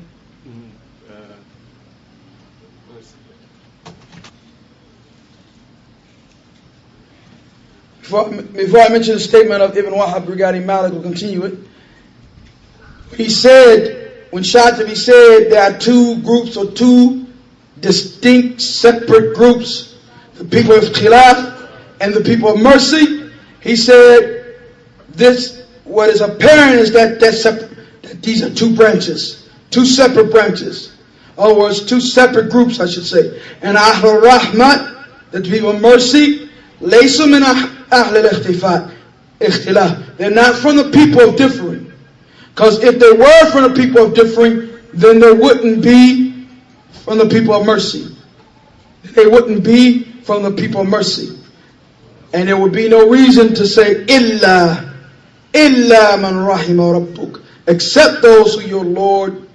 Before I mention the statement of Ibn Wahab regarding Malik, we'll continue it. He said, when Shatibi said there are two groups or two distinct separate groups, the people of Khilaf and the people of mercy, he said, what is apparent is that these are two branches, two separate branches. In other words, two separate groups, I should say. And Ahl Rahmat, the people of mercy, laysu min Ahl al-Ikhtilaf. They're not from the people of differing. Because if they were from the people of differing, then they wouldn't be from the people of mercy. They wouldn't be from the people of mercy. And there would be no reason to say, illa man rahima rabbuk, except those who your Lord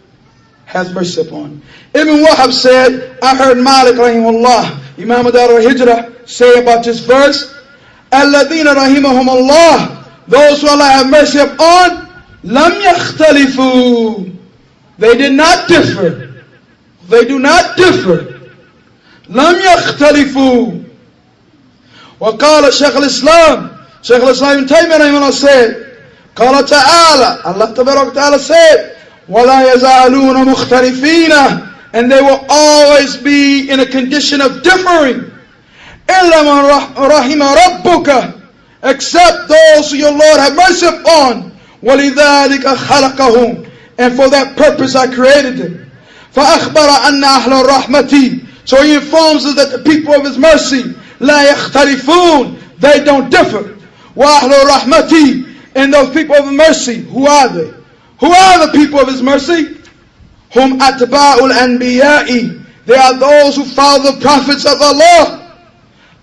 has mercy upon. Ibn Wahab said, I heard Malik rahimahullah, Imam Dar al-Hijrah, say about this verse, الَّذِينَ رَحِمَهُمُ اللَّهِ, those who Allah have mercy upon, لَمْ يَخْتَلِفُوا, they did not differ. They do not differ. لَمْ يَخْتَلِفُوا. وقال شيخ الإسلام ابن تيمية رحمه الله said, قال تعالى, Allah Tabarak Ta'ala said, وَلَا يَزَالُونَ مُخْتَلِفِينَ, and they will always be in a condition of differing. إِلَّا مَنْ رَحِمَ رَبُّكَ, except those who your Lord have mercy upon. وَلِذَلِكَ خَلَقَهُمْ, and for that purpose I created them. فَأَخْبَرَ أَنَّ أَهْلَ الرَّحْمَةِ, so he informs us that the people of his mercy, لَا يَخْتَلِفُونَ, they don't differ. وَأَهْلُ الرَّحْمَةِ, and those people of mercy, who are they? Who are the people of his mercy? Hum atba'ul anbiya'i, they are those who follow the prophets of Allah.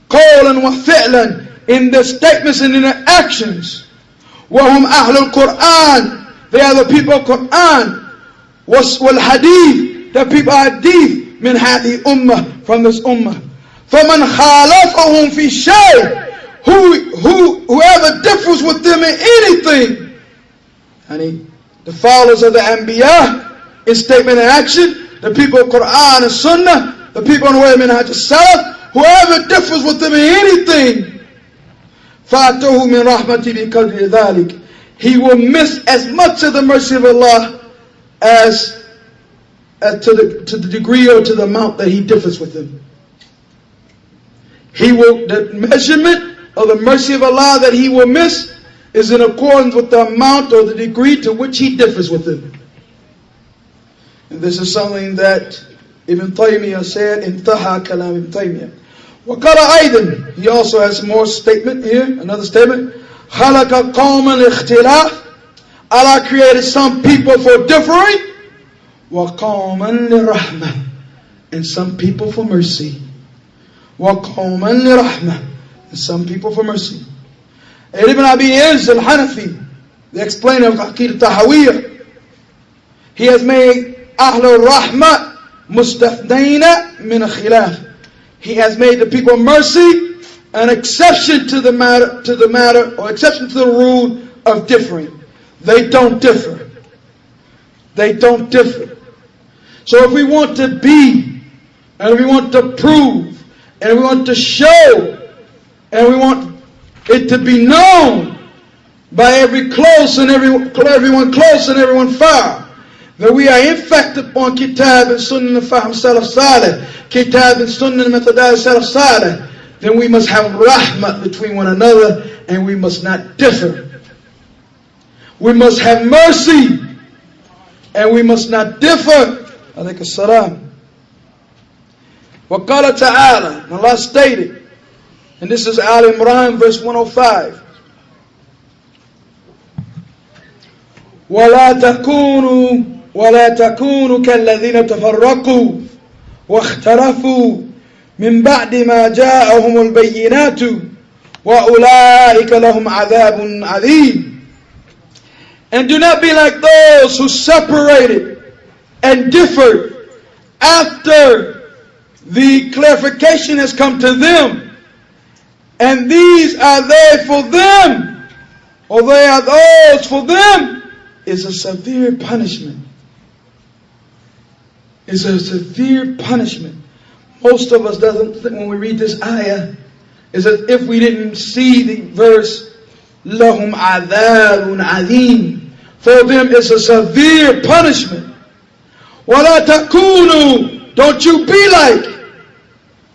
Qawlan wa fi'lan, in their statements and in their actions. Wahum ahlul Qur'an, they are the people of Qur'an. Wal hadith, the people of hadith, min hadi ummah, from this ummah. Faman khalafahum fi shay, whoever differs with them in anything, and the followers of the Anbiya in statement and action, the people of Quran and Sunnah, the people on the way of Minhaj al-Salaf, whoever differs with them in anything, فَأَتُوهُ مِنْ رَحْمَتِهِ بِقَدْرِ ذَلِكَ, he will miss as much of the mercy of Allah as to the degree or to the amount that he differs with them. The measurement of the mercy of Allah that he will miss is in accordance with the amount or the degree to which he differs with them. And this is something that Ibn Taymiyyah said, Intaha Kalam Ibn Taymiyyah. وَقَالَ أَيْضًا, he also has some more statement here, another statement. خَلَقَ قَوْمًا لِاخْتِلَافٍ, Allah created some people for differing, وَقَوْمًا لِرَحْمَةٍ, and some people for mercy. وَقَوْمًا لِرَحْمَةٍ, and some people for mercy. Ibn Abi Izz al-Hanafi, the explainer of Aqidah Tahawiyah, he has made Ahlul Rahmah mustafnayna min khilaf. He has made the people of mercy an exception to the matter, or exception to the rule of differing. They don't differ. They don't differ. So if we want to be, and we want to prove, and we want to show, and we want it to be known by everyone close and everyone far, that we are in fact upon Kitab and Sunnah and Fahm Salaf Salih, Kitab and Sunnah and Methadai Salaf Salih, then we must have rahmah between one another, and we must not differ. We must have mercy, and we must not differ. Alaykum salam. وَقَالَ تَعَالَى, Allah stated, and this is Al Imran verse 105. وَلَا تَكُونُوا كَالَّذِينَ تَفَرَّقُوا وَاخْتَلَفُوا مِنْ بَعْدِ مَا جَاءَهُمُ الْبَيِّنَاتُ وَأُولَٰئِكَ لَهُمْ عَذَابٌ عَظِيمٌ. And do not be like those who separated and differed after the clarification has come to them. And these are they for them, or they are those for them, is a severe punishment. It's a severe punishment. Most of us doesn't think, when we read this ayah, is as if we didn't see the verse, Lahum adhabun azim. For them it's a severe punishment. Wala takunu, don't you be like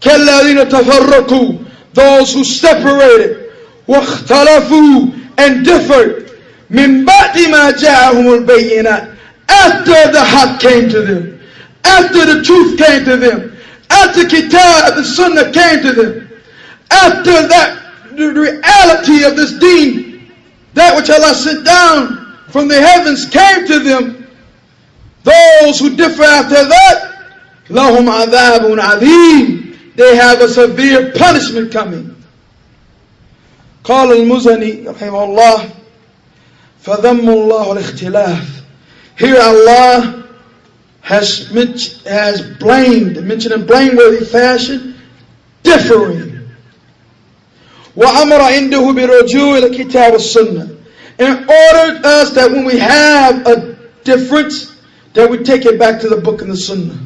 kalladhina tafarraqu, those who separated, wakhtalafu, and differed, min ba'di ma ja'ahumul bayyinat, after the haqq came to them, after the truth came to them, after Kitab and Sunnah came to them, after that the reality of this deen, that which Allah sent down from the heavens came to them, those who differ after that, lahum adhabun adhim, they have a severe punishment coming. قال المزني رحمه الله فذم الله الاختلاف. Here Allah has blamed, mentioned in blameworthy fashion, differing. وأمر عنده برجوع الكتاب والسنة, and ordered us that when we have a difference, that we take it back to the book and the Sunnah.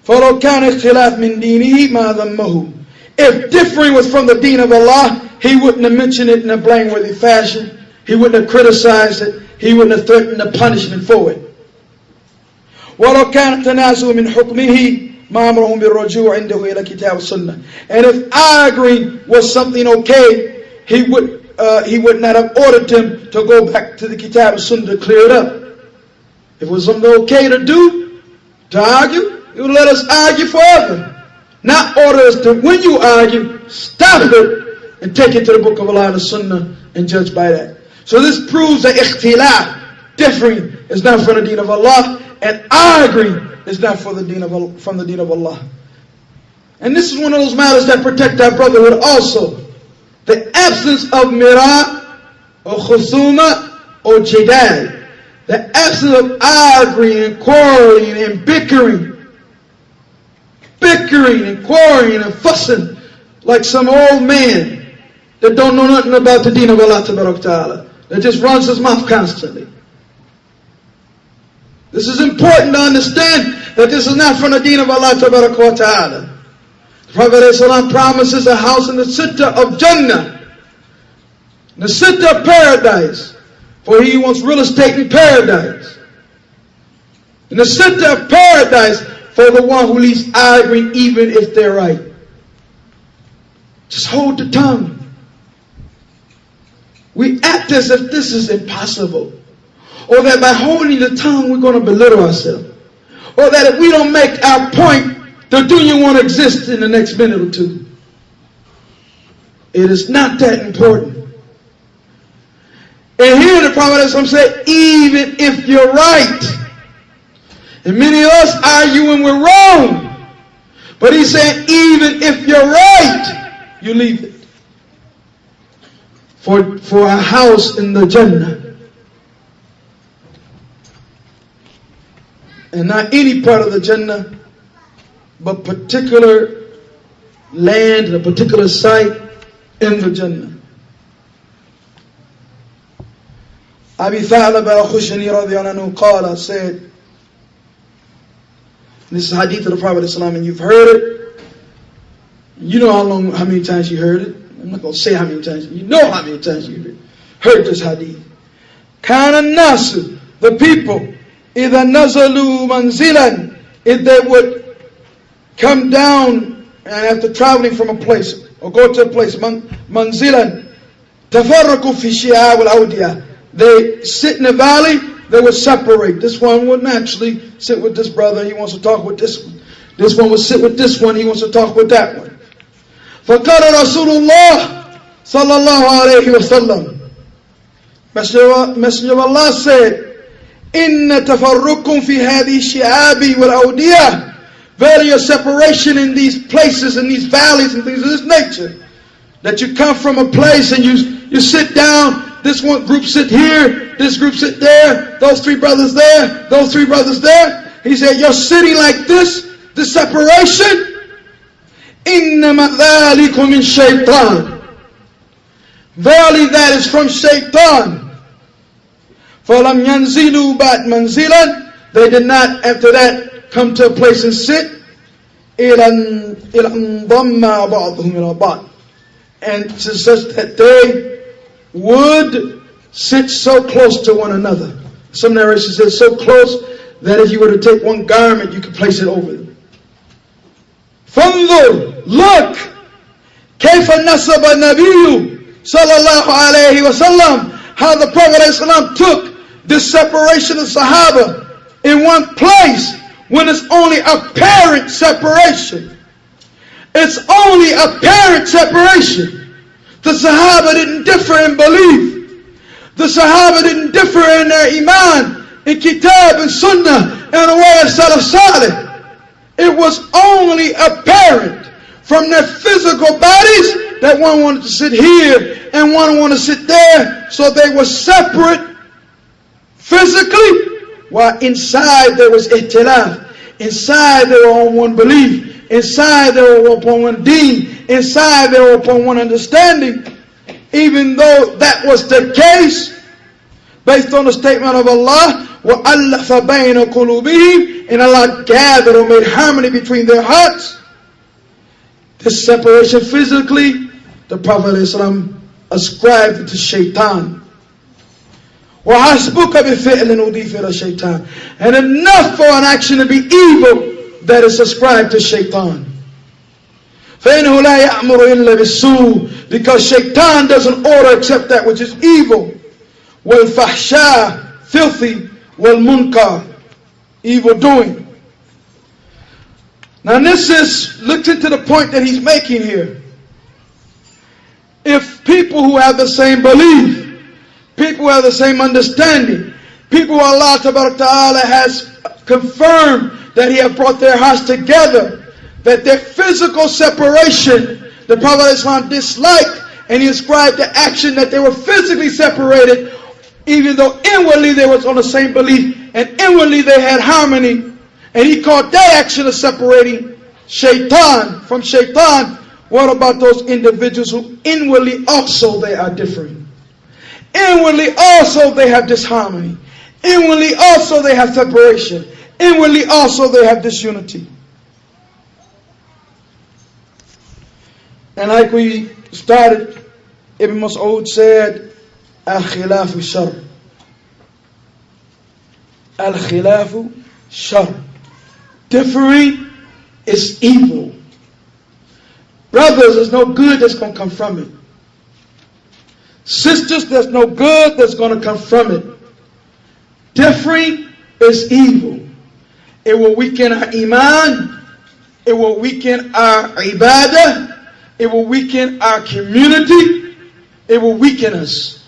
فَلَوْ كَانَ اخْتِلَافٌ مِنْ دِينِهِ مَا ذَمَّهُ. If differing was from the deen of Allah, He wouldn't have mentioned it in a blameworthy fashion. He wouldn't have criticized it. He wouldn't have threatened the punishment for it. وَلَوْ كَانَ التَّنَازُعُ مِنْ حُكْمِهِ ما أمرهم بالرجوع عنده إلى كتاب السنة. And if arguing was something okay, he would not have ordered them to go back to the Kitab al-Sunnah to clear it up. If it was something okay to do, to argue, he would let us argue forever. Not order us to, when you argue, stop it and take it to the book of Allah and the Sunnah and judge by that. So this proves that ikhtilaf, differing, is not from the deen of Allah, and arguing is not from the deen of Allah. And this is one of those matters that protect our brotherhood also. The absence of mira or khusuma or jidal. The absence of arguing and quarreling and bickering and quarreling and fussing like some old man that don't know nothing about the deen of Allah Ta'ala, that just runs his mouth constantly. This is important to understand that this is not from the deen of Allah Ta'ala. The Prophet ﷺ promises a house in the center of Jannah, the center of paradise, for he wants real estate in paradise. In the center of paradise for the one who leaves arguing even if they're right. Just hold the tongue. We act as if this is impossible. Or that by holding the tongue we're going to belittle ourselves. Or that if we don't make our point, the dunya won't exist in the next minute or two. It is not that important. And here the Prophet said, even if you're right. And many of us argue when we're wrong. But he said, even if you're right, you leave it. For a house in the Jannah. And not any part of the Jannah, but particular land, a particular site in the Jannah. Abi Tha'lab al-Khushani radiyallahu anhu qala said, this is hadith of the Prophet ﷺ, and you've heard it. You know how many times you heard it. I'm not going to say how many times. You know how many times you heard this hadith. Kana nasu, the people, إِذَا نَزَلُوا مَنْزِلًا, if they would come down and after traveling from a place or go to a place, manzilan, tafarraku fi shi'ab al-awdiyah, they sit in a valley, they would separate. This one would naturally sit with this brother, he wants to talk with this one. This one would sit with this one, he wants to talk with that one. فَقَالَ رَسُولُ اللَّهِ صَلَّى اللَّهُ عَلَيْهِ وَسَلَّمَ, Messenger of Allah said, إِنَّ تَفَرُّقٌ فِي هَذِهِ الشِّعَابِ وَالْأَوْدِيَةِ, verily your separation in these places, in these valleys and things of this nature, that you come from a place and you sit down, this one group sit here, this group sit there, those three brothers there, those three brothers there. He said, you're sitting like this separation, إِنَّمَا ذَلِكُ مِنْ شَيْطَانٍ, verily that is from shaitan. فَلَمْ يَنْزِلُوا بَعْدْ مَنْزِلًا, they did not after that come to a place and sit, إِلَا انضَمَّ بَعْضُهُمْ إِلَى بَعْضٍ, and to such that they would sit so close to one another. Some narrations say so close that if you were to take one garment, you could place it over them. فَانظُرْ, look, كَيْفَ نَصَبَ النَّبِيُّ صَلَّى اللَّهُ عَلَيْهِ وَسَلَّمَ, how the Prophet ﷺ took this separation of Sahaba in one place when it's only apparent separation. It's only apparent separation. The Sahaba didn't differ in belief. The Sahaba didn't differ in their iman, in kitab and sunnah, and the way of Salaf Salih. It was only apparent from their physical bodies that one wanted to sit here and one wanted to sit there, so they were separate physically, while inside there was ihtilaf. Inside they were on one belief. Inside they were upon one deen. Inside they were upon one understanding. Even though that was the case, based on the statement of Allah, وَأَلَّفَ بَيْنَ قُلُوبِهِمْ, and Allah gathered or made harmony between their hearts. This separation physically, the Prophet ﷺ ascribed it to shaitan. وَحَسْبُكَ بِفِعْلٍ أُضِيفَ إِلَى شَيْطَانٍ, and enough for an action to be evil that is ascribed to shaitan. فَإِنَّهُ لَا يَأْمُرُ إِلَّا بِالسُّوءِ, because shaitan doesn't order except that which is evil. وَالْفَحْشَاءِ, filthy. وَالْمُنْكَرِ, evil doing. Now this is, look into the point that he's making here. If people who have the same belief, people who have the same understanding, people who Allah Ta'ala has confirmed that He has brought their hearts together, that their physical separation, the Prophet ﷺ disliked, and he ascribed the action that they were physically separated, even though inwardly they was on the same belief, and inwardly they had harmony, and he called that action of separating shaitan from shaitan. What about those individuals who inwardly also they are different? Inwardly also they have disharmony. Inwardly also they have separation. Inwardly also they have disunity. And like we started, Ibn Mas'ud said, Al-Khilafu Shar. Al-Khilafu Shar. Differing is evil. Brothers, there's no good that's going to come from it. Sisters, there's no good that's going to come from it. Differing is evil. It will weaken our iman. It will weaken our ibadah. It will weaken our community. It will weaken us.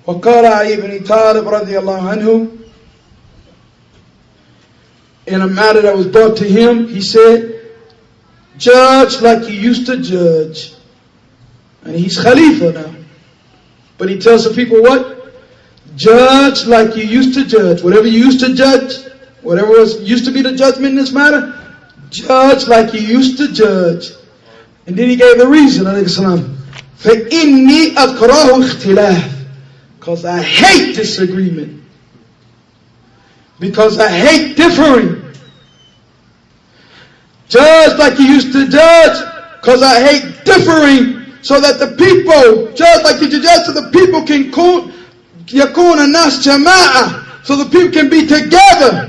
وقال ابن طالب رضي الله عنه, in a matter that was brought to him, he said, judge like you used to judge. And he's Khalifa now. But he tells the people what? Judge like you used to judge. Whatever you used to judge, whatever used to be the judgment in this matter, judge like you used to judge. And then he gave the reason, alayhi salam. فَإِنِّي أَكْرَهُ اخْتِلَافٍ, because I hate disagreement. Because I hate differing. Judge like you used to judge, because I hate differing, so that the people, judge like you used to judge, so the people can yakuna nas jama'a, so the people can be together.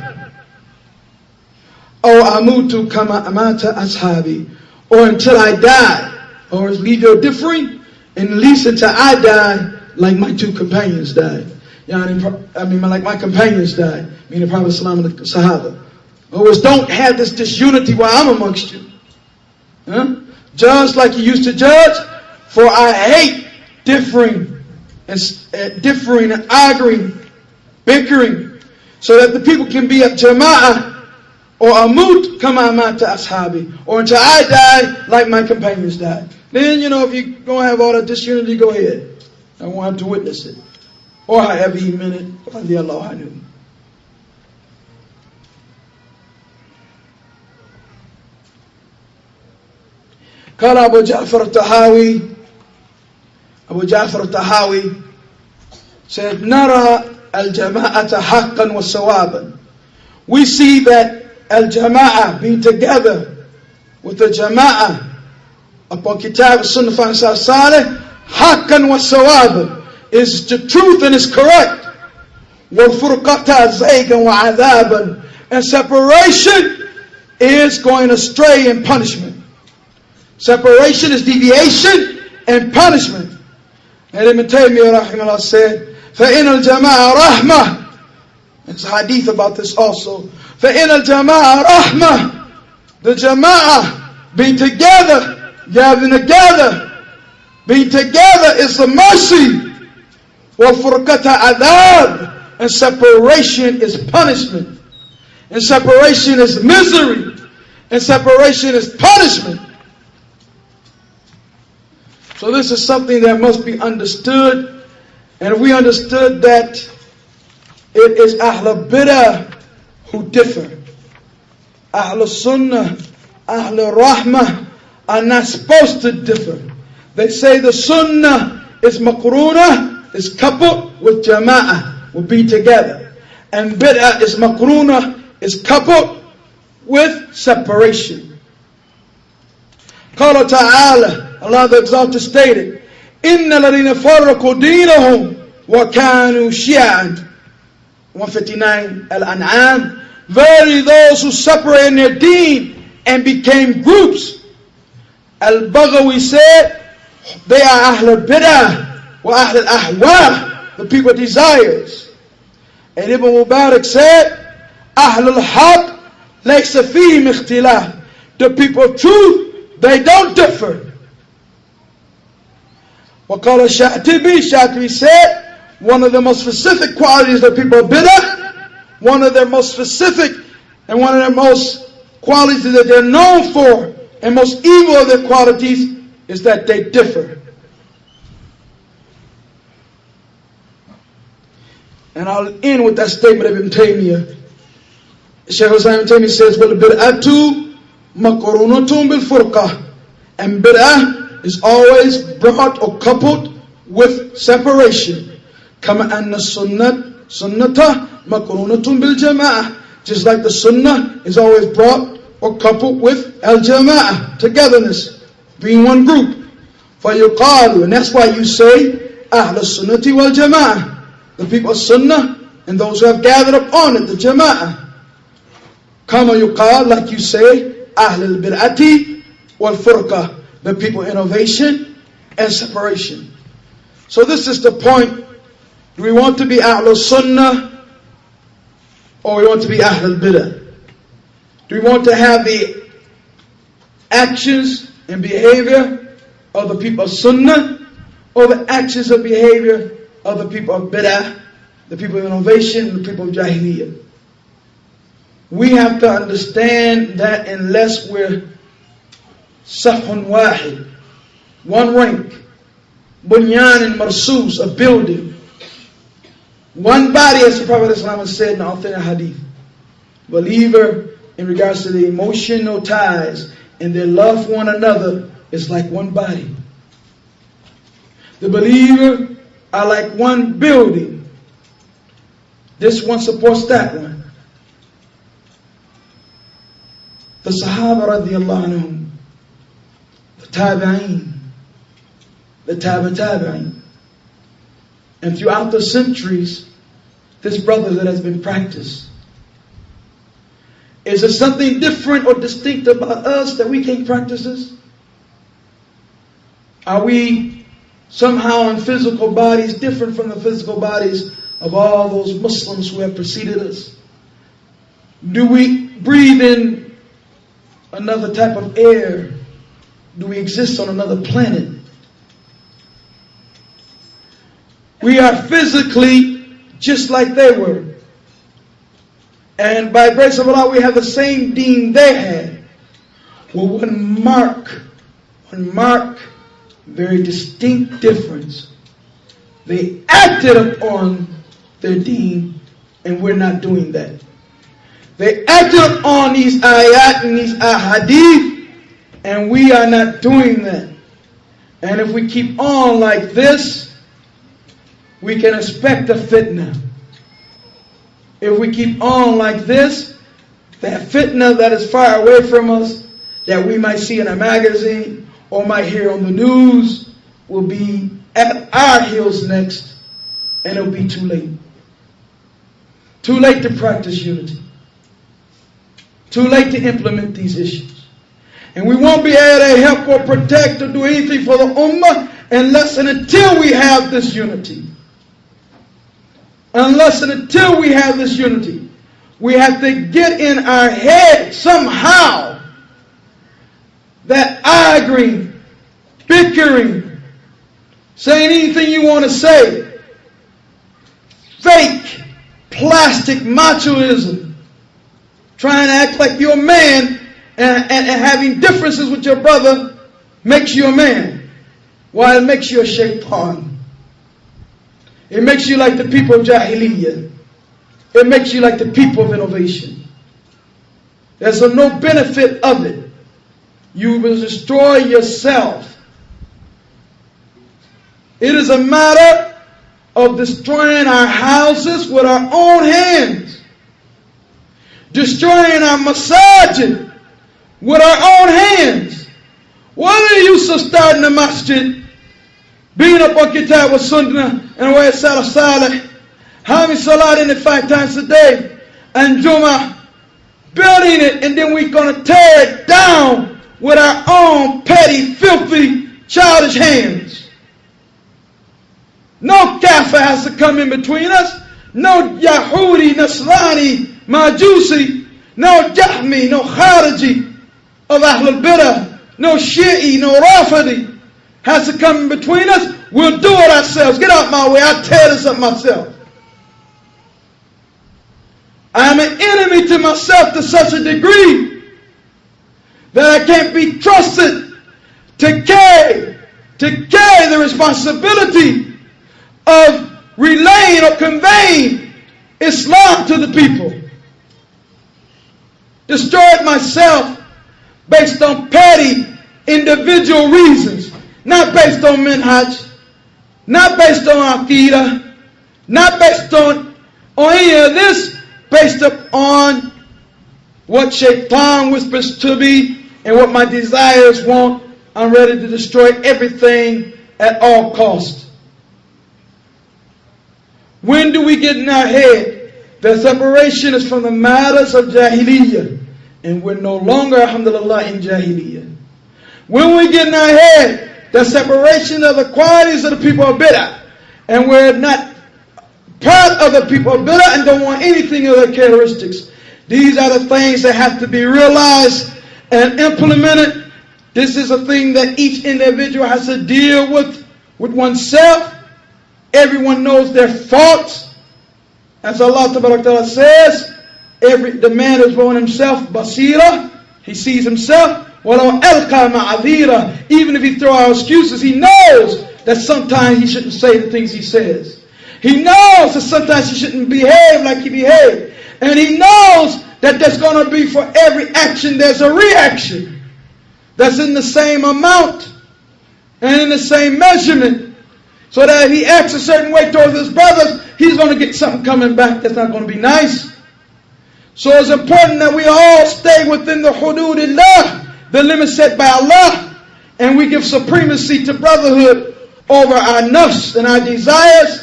Or amutu kama amata ashabi, or until I die, or leave your differing, and at least until I die, like my two companions died. Like my companions died, meaning the Prophet ﷺ and the Sahaba. Always don't have this disunity while I'm amongst you. Judge like you used to judge, for I hate differing and arguing, bickering, so that the people can be at jama'ah, or amut kama amata ashabi, or until I die like my companions died. Then, if you're going to have all that disunity, go ahead. I won't have to witness it. Or however he meant it, radiallahu anhu. قال أبو جعفر الطحاوي said, نرى الجماعة حقا وصوابا. We see that al-jama'ah, being together with the jama'ah upon kitab sunnah salih, حقا وصوابا, is the truth and is correct. وَالْفُرْقَةَ زَيْغًا وَعَذَابًا, and separation is going astray and punishment. Separation is deviation and punishment. And Ibn Taymiyyah rahimahullah said, فَإِنَّ الْجَمَاعَ رَحْمَةً. There's a hadith about this also. فَإِنَّ الْجَمَاعَ رَحْمَةً. The jama'ah, being together, gathering together, being together is a mercy. وَالْفُرْقَةَ عَذَابًا, and separation is punishment. And separation is misery. And separation is punishment. So this is something that must be understood. And if we understood that it is Ahl Bid'ah who differ, Ahl Sunnah, Ahl Rahmah are not supposed to differ. They say the Sunnah is maqroonah, is coupled with Jama'ah, will be together. And Bid'ah is maqroonah, is coupled with separation. Qala ta'ala, Allah the Exalted stated, إِنَّ الَّذِينَ فَرَّقُوا دِينَهُمْ وَكَانُوا شِيَعًا. 159 Al-An'am. Verily those who separated their deen and became groups. Al-Baghawi said, they are Ahl al-Bid'ah wa Ahl al-Ahwa, the people of desires. And Ibn Mubarak said, Ahl al-Haq laysa fihim ikhtilaf. The people of truth, they don't differ. وقال Shatibi said, one of the most specific qualities of the people of Bid'ah, one of their most specific and one of their most qualities that they're known for, and most evil of their qualities, is that they differ. And I'll end with that statement of Ibn Taymiyyah. Shaykh Islam Ibn Taymiyyah says, well, bid'atu maqrunatun bil furqah. And bid'ah is always brought or coupled with separation. Kama anna sunnata maqrunatun bil jama'ah. Just like the sunnah is always brought or coupled with al-jama'ah, togetherness, being one group. فَيُقَالُ, and that's why you say أَهْلَ السُّنَّةِ وَالْجَمَاعَةِ, the people of sunnah and those who have gathered upon it, the jama'ah. Kama yuqal, like you say, أَهْلَ الْبِدْعَةِ وَالْفُرْقَةِ, the people of innovation and separation. So this is the point. Do we want to be Ahl Sunnah, or we want to be Ahl Bid'ah? Do we want to have the actions and behavior of the people of Sunnah, or the actions and behavior of the people of Bid'ah, the people of innovation, and the people of Jahiliyyah? We have to understand that unless we're Safhun Wahid, one rank, Bunyan and Marsus, a building, one body, as the Prophet ﷺ said in the authentic hadith. Believer, in regards to the emotional ties and their love for one another, is like one body. The believer are like one building. This one supports that one. The Sahaba radiallahu anhum, the Tabi'een, the Tabi'een. And throughout the centuries, this brotherhood has been practiced. Is there something different or distinct about us that we can't practice this? Are we somehow in physical bodies different from the physical bodies of all those Muslims who have preceded us? Do we breathe in another type of air? Do we exist on another planet? We are physically just like they were. And by the grace of Allah, we have the same deen they had. Well, one mark, very distinct difference. They acted upon their deen, and we're not doing that. They acted upon these ayat and these ahadith, and we are not doing that. And if we keep on like this, we can expect a fitna. If we keep on like this, that fitna that is far away from us, that we might see in a magazine or might hear on the news, will be at our heels next, and it'll be too late. Too late to practice unity. Too late to implement these issues. And we won't be able to help or protect or do anything for the ummah unless and until we have this unity. Unless and until we have this unity, we have to get in our head somehow that arguing, bickering, saying anything you want to say, fake, plastic machoism, trying to act like you're a man and having differences with your brother makes you a man, while it makes you a shaitan. It makes you like the people of Jahiliyyah. It makes you like the people of innovation. There's no benefit of it. You will destroy yourself. It is a matter of destroying our houses with our own hands. Destroying our masajid with our own hands. What are the use of starting a masjid, being up on kitab wa sunnah and way salaf salih, having salat in it 5 times a day, and Jummah building it, and then we're going to tear it down with our own petty, filthy, childish hands. No kafir has to come in between us. No Yahudi, Nasrani, Majusi, no Jahmi, no Khariji of Ahlul Bidah, no Shi'i, no Rafidi has to come in between us. We'll do it ourselves. Get out my way. I'll tear this up myself. I am an enemy to myself to such a degree that I can't be trusted to carry the responsibility of relaying or conveying Islam to the people. Destroyed myself based on petty individual reasons, not based on minhaj, not based on aqidah, not based on any of this, based upon what shaitan whispers to me and what my desires want. I'm ready to destroy everything at all costs. When do we get in our head that separation is from the matters of Jahiliyyah, and we're no longer, alhamdulillah, in Jahiliyyah? When we get in our head that separation of the qualities of the people of Bid'ah, and we're not part of the people of Bid'ah and don't want anything of their characteristics. These are the things that have to be realized and implemented. This is a thing that each individual has to deal with oneself. Everyone knows their faults. As Allah Ta'ala says, the man is born himself, basira, he sees himself. Walau alqa ma'adhira, even if he throws out excuses, he knows that sometimes he shouldn't say the things he says. He knows that sometimes he shouldn't behave like he behaved. And he knows that there's going to be, for every action, there's a reaction that's in the same amount and in the same measurement. So that if he acts a certain way towards his brothers, he's going to get something coming back that's not going to be nice. So it's important that we all stay within the hududillah, the limits set by Allah, and we give supremacy to brotherhood over our nafs and our desires.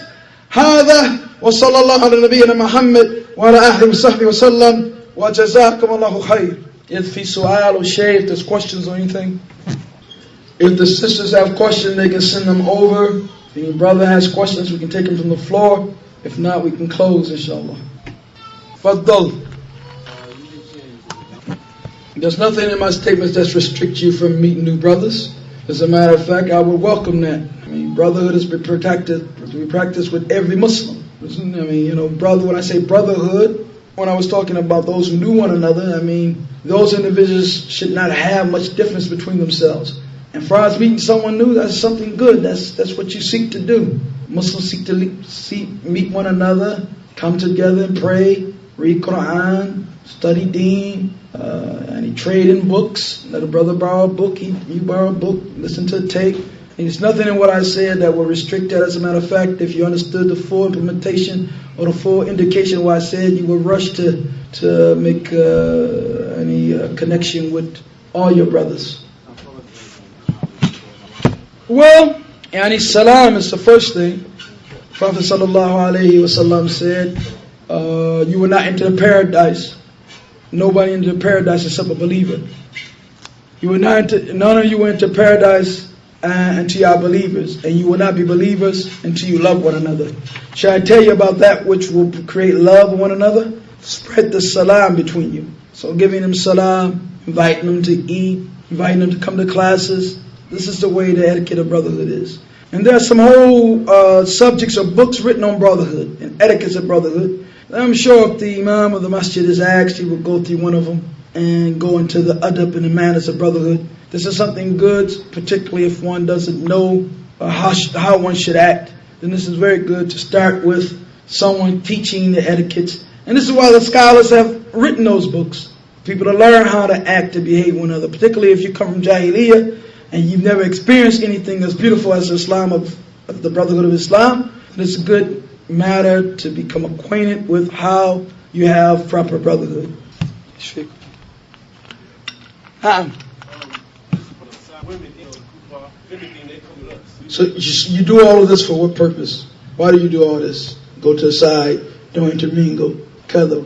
هذا وصلى الله على نبينا محمد وعلى آله وصحبه وسلم وجزاكم الله خير. If في سؤال or shay, if there's questions or anything, if the sisters have questions, they can send them over. If any brother has questions, we can take them from the floor. If not, we can close, inshallah. Faddal. There's nothing in my statements that restricts you from meeting new brothers. As a matter of fact, I would welcome that. I mean, brotherhood is to be practiced with every Muslim. I mean, brother, when I say brotherhood, when I was talking about those who knew one another, I mean, those individuals should not have much difference between themselves. And for us meeting someone new, that's something good. That's what you seek to do. Muslims seek to meet one another, come together and pray, read Quran, study Deen, and trade in books. Let a brother borrow a book, you borrow a book, listen to a tape. And there's nothing in what I said that will restrict that. As a matter of fact, if you understood the full implementation or the full indication of what I said, you would rush to make any connection with all your brothers. Well, yani salam is the first thing. Prophet sallallahu alaihi wasallam said, you will not enter the paradise. Nobody into paradise except a believer. None of you will enter paradise until you are believers, and you will not be believers until you love one another. Shall I tell you about that which will create love of one another? Spread the salam between you. So giving them salam, inviting them to eat, inviting them to come to classes. This is the way the etiquette of brotherhood is. And there are some whole subjects or books written on brotherhood and etiquettes of brotherhood. I'm sure if the imam of the masjid is asked, he will go through one of them and go into the adab and the manners of brotherhood. This is something good, particularly if one doesn't know how one should act. Then this is very good to start with someone teaching the etiquettes. And this is why the scholars have written those books. People to learn how to act and behave one another. Particularly if you come from Jahiliyyah and you've never experienced anything as beautiful as Islam of the Brotherhood of Islam. It's a good matter to become acquainted with how you have proper brotherhood. So you do all of this for what purpose? Why do you do all this? Go to the side, don't intermingle, kada.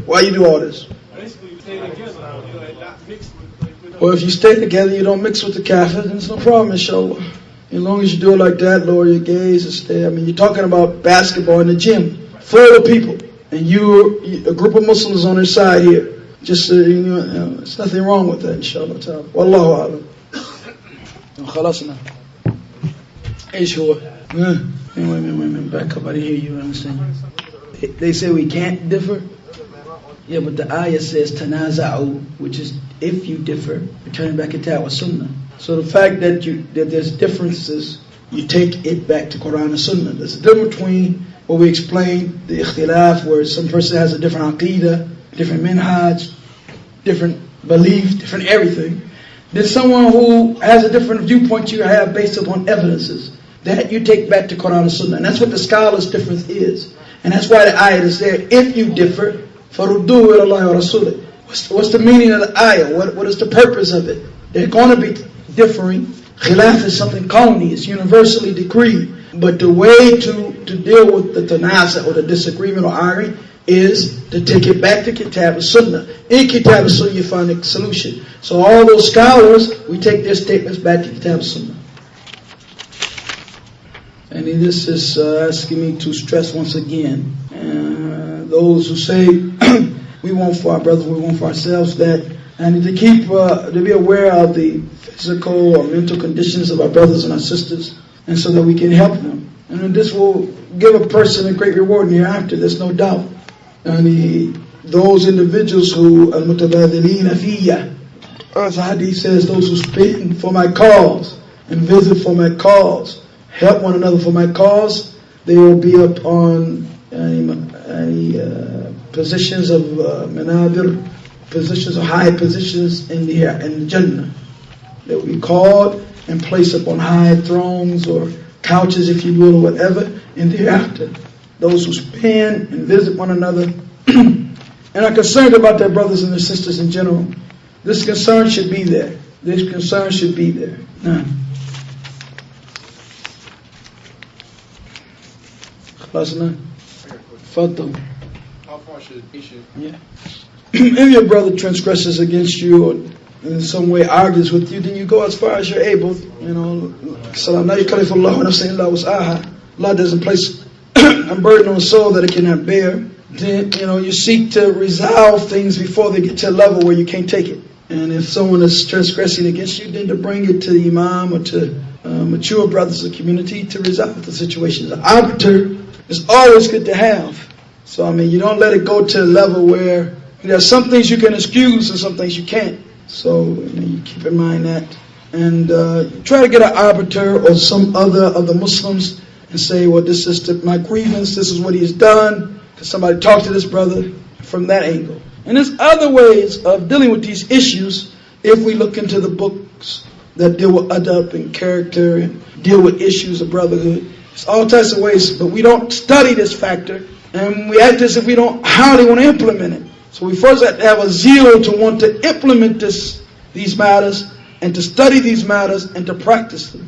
Why you do all this? Basically, stay together, not mix with Well, if you stay together, you don't mix with the kafir, then there's no problem, inshallah. As long as you do it like that, lower your gaze and stay. I mean, you're talking about basketball in the gym, full of people, and you're a group of Muslims on their side here. Just, there's nothing wrong with that, inshallah ta'ala. Wallahu a'lam. Khalasna. ايش هو؟ Wait, back up. I didn't hear you. Understand? They say we can't differ. Yeah, but the ayah says tanaza'u, which is if you differ, return back to Kitab wa Sunnah. So the fact that there's differences, you take it back to Quran and Sunnah. There's a difference between what we explained, the ikhtilaf, where some person has a different aqeedah, different minhaj, different belief, different everything. There's someone who has a different viewpoint you have based upon evidences that you take back to Quran and Sunnah. And that's what the scholars' difference is. And that's why the ayah is there. If you differ, فَرُدُّهُ إِلَى اللَّهِ وَرَسُولِهِ. What's the meaning of the ayah? What is the purpose of it? They're going to be differing. Khilaf is something qawni, it's universally decreed. But the way to deal with the tanaza or the disagreement or arguing is to take it back to Kitab and Sunnah. In Kitab and Sunnah you find a solution. So all those scholars, we take their statements back to Kitab and Sunnah. And this is asking me to stress once again, those who say we want for our brothers, we want for ourselves, that and to keep to be aware of the physical or mental conditions of our brothers and our sisters, and so that we can help them. And this will give a person a great reward hereafter, there's no doubt. And those individuals who al-mutabadilina fiyya, as hadith says, those who spend for my cause and visit for my cause, help one another for my cause, they will be up on positions of manabir, positions of high positions in the Jannah. They will be called and placed upon high thrones or couches, if you will, or whatever, in the hereafter. Those who spend and visit one another and are concerned about their brothers and their sisters in general. This concern should be there. This concern should be there. Now, how far should it be? Yeah. If your brother transgresses against you or in some way argues with you, then you go as far as you're able. Allah doesn't place a burden on a soul that it cannot bear. Then you seek to resolve things before they get to a level where you can't take it. And if someone is transgressing against you, then to bring it to the imam or to mature brothers of the community to resolve the situation. The arbiter is always good to have. So you don't let it go to a level where there are some things you can excuse and some things you can't. So you keep in mind that, and try to get an arbiter or some other of the Muslims and say, well, this is my grievance, this is what he's done. Can somebody talk to this brother from that angle? And there's other ways of dealing with these issues if we look into the books that deal with adab and character and deal with issues of brotherhood. It's all types of ways, but we don't study this factor, and we act as if we don't hardly want to implement it. So we first have to have a zeal to want to implement these matters, and to study these matters, and to practice them.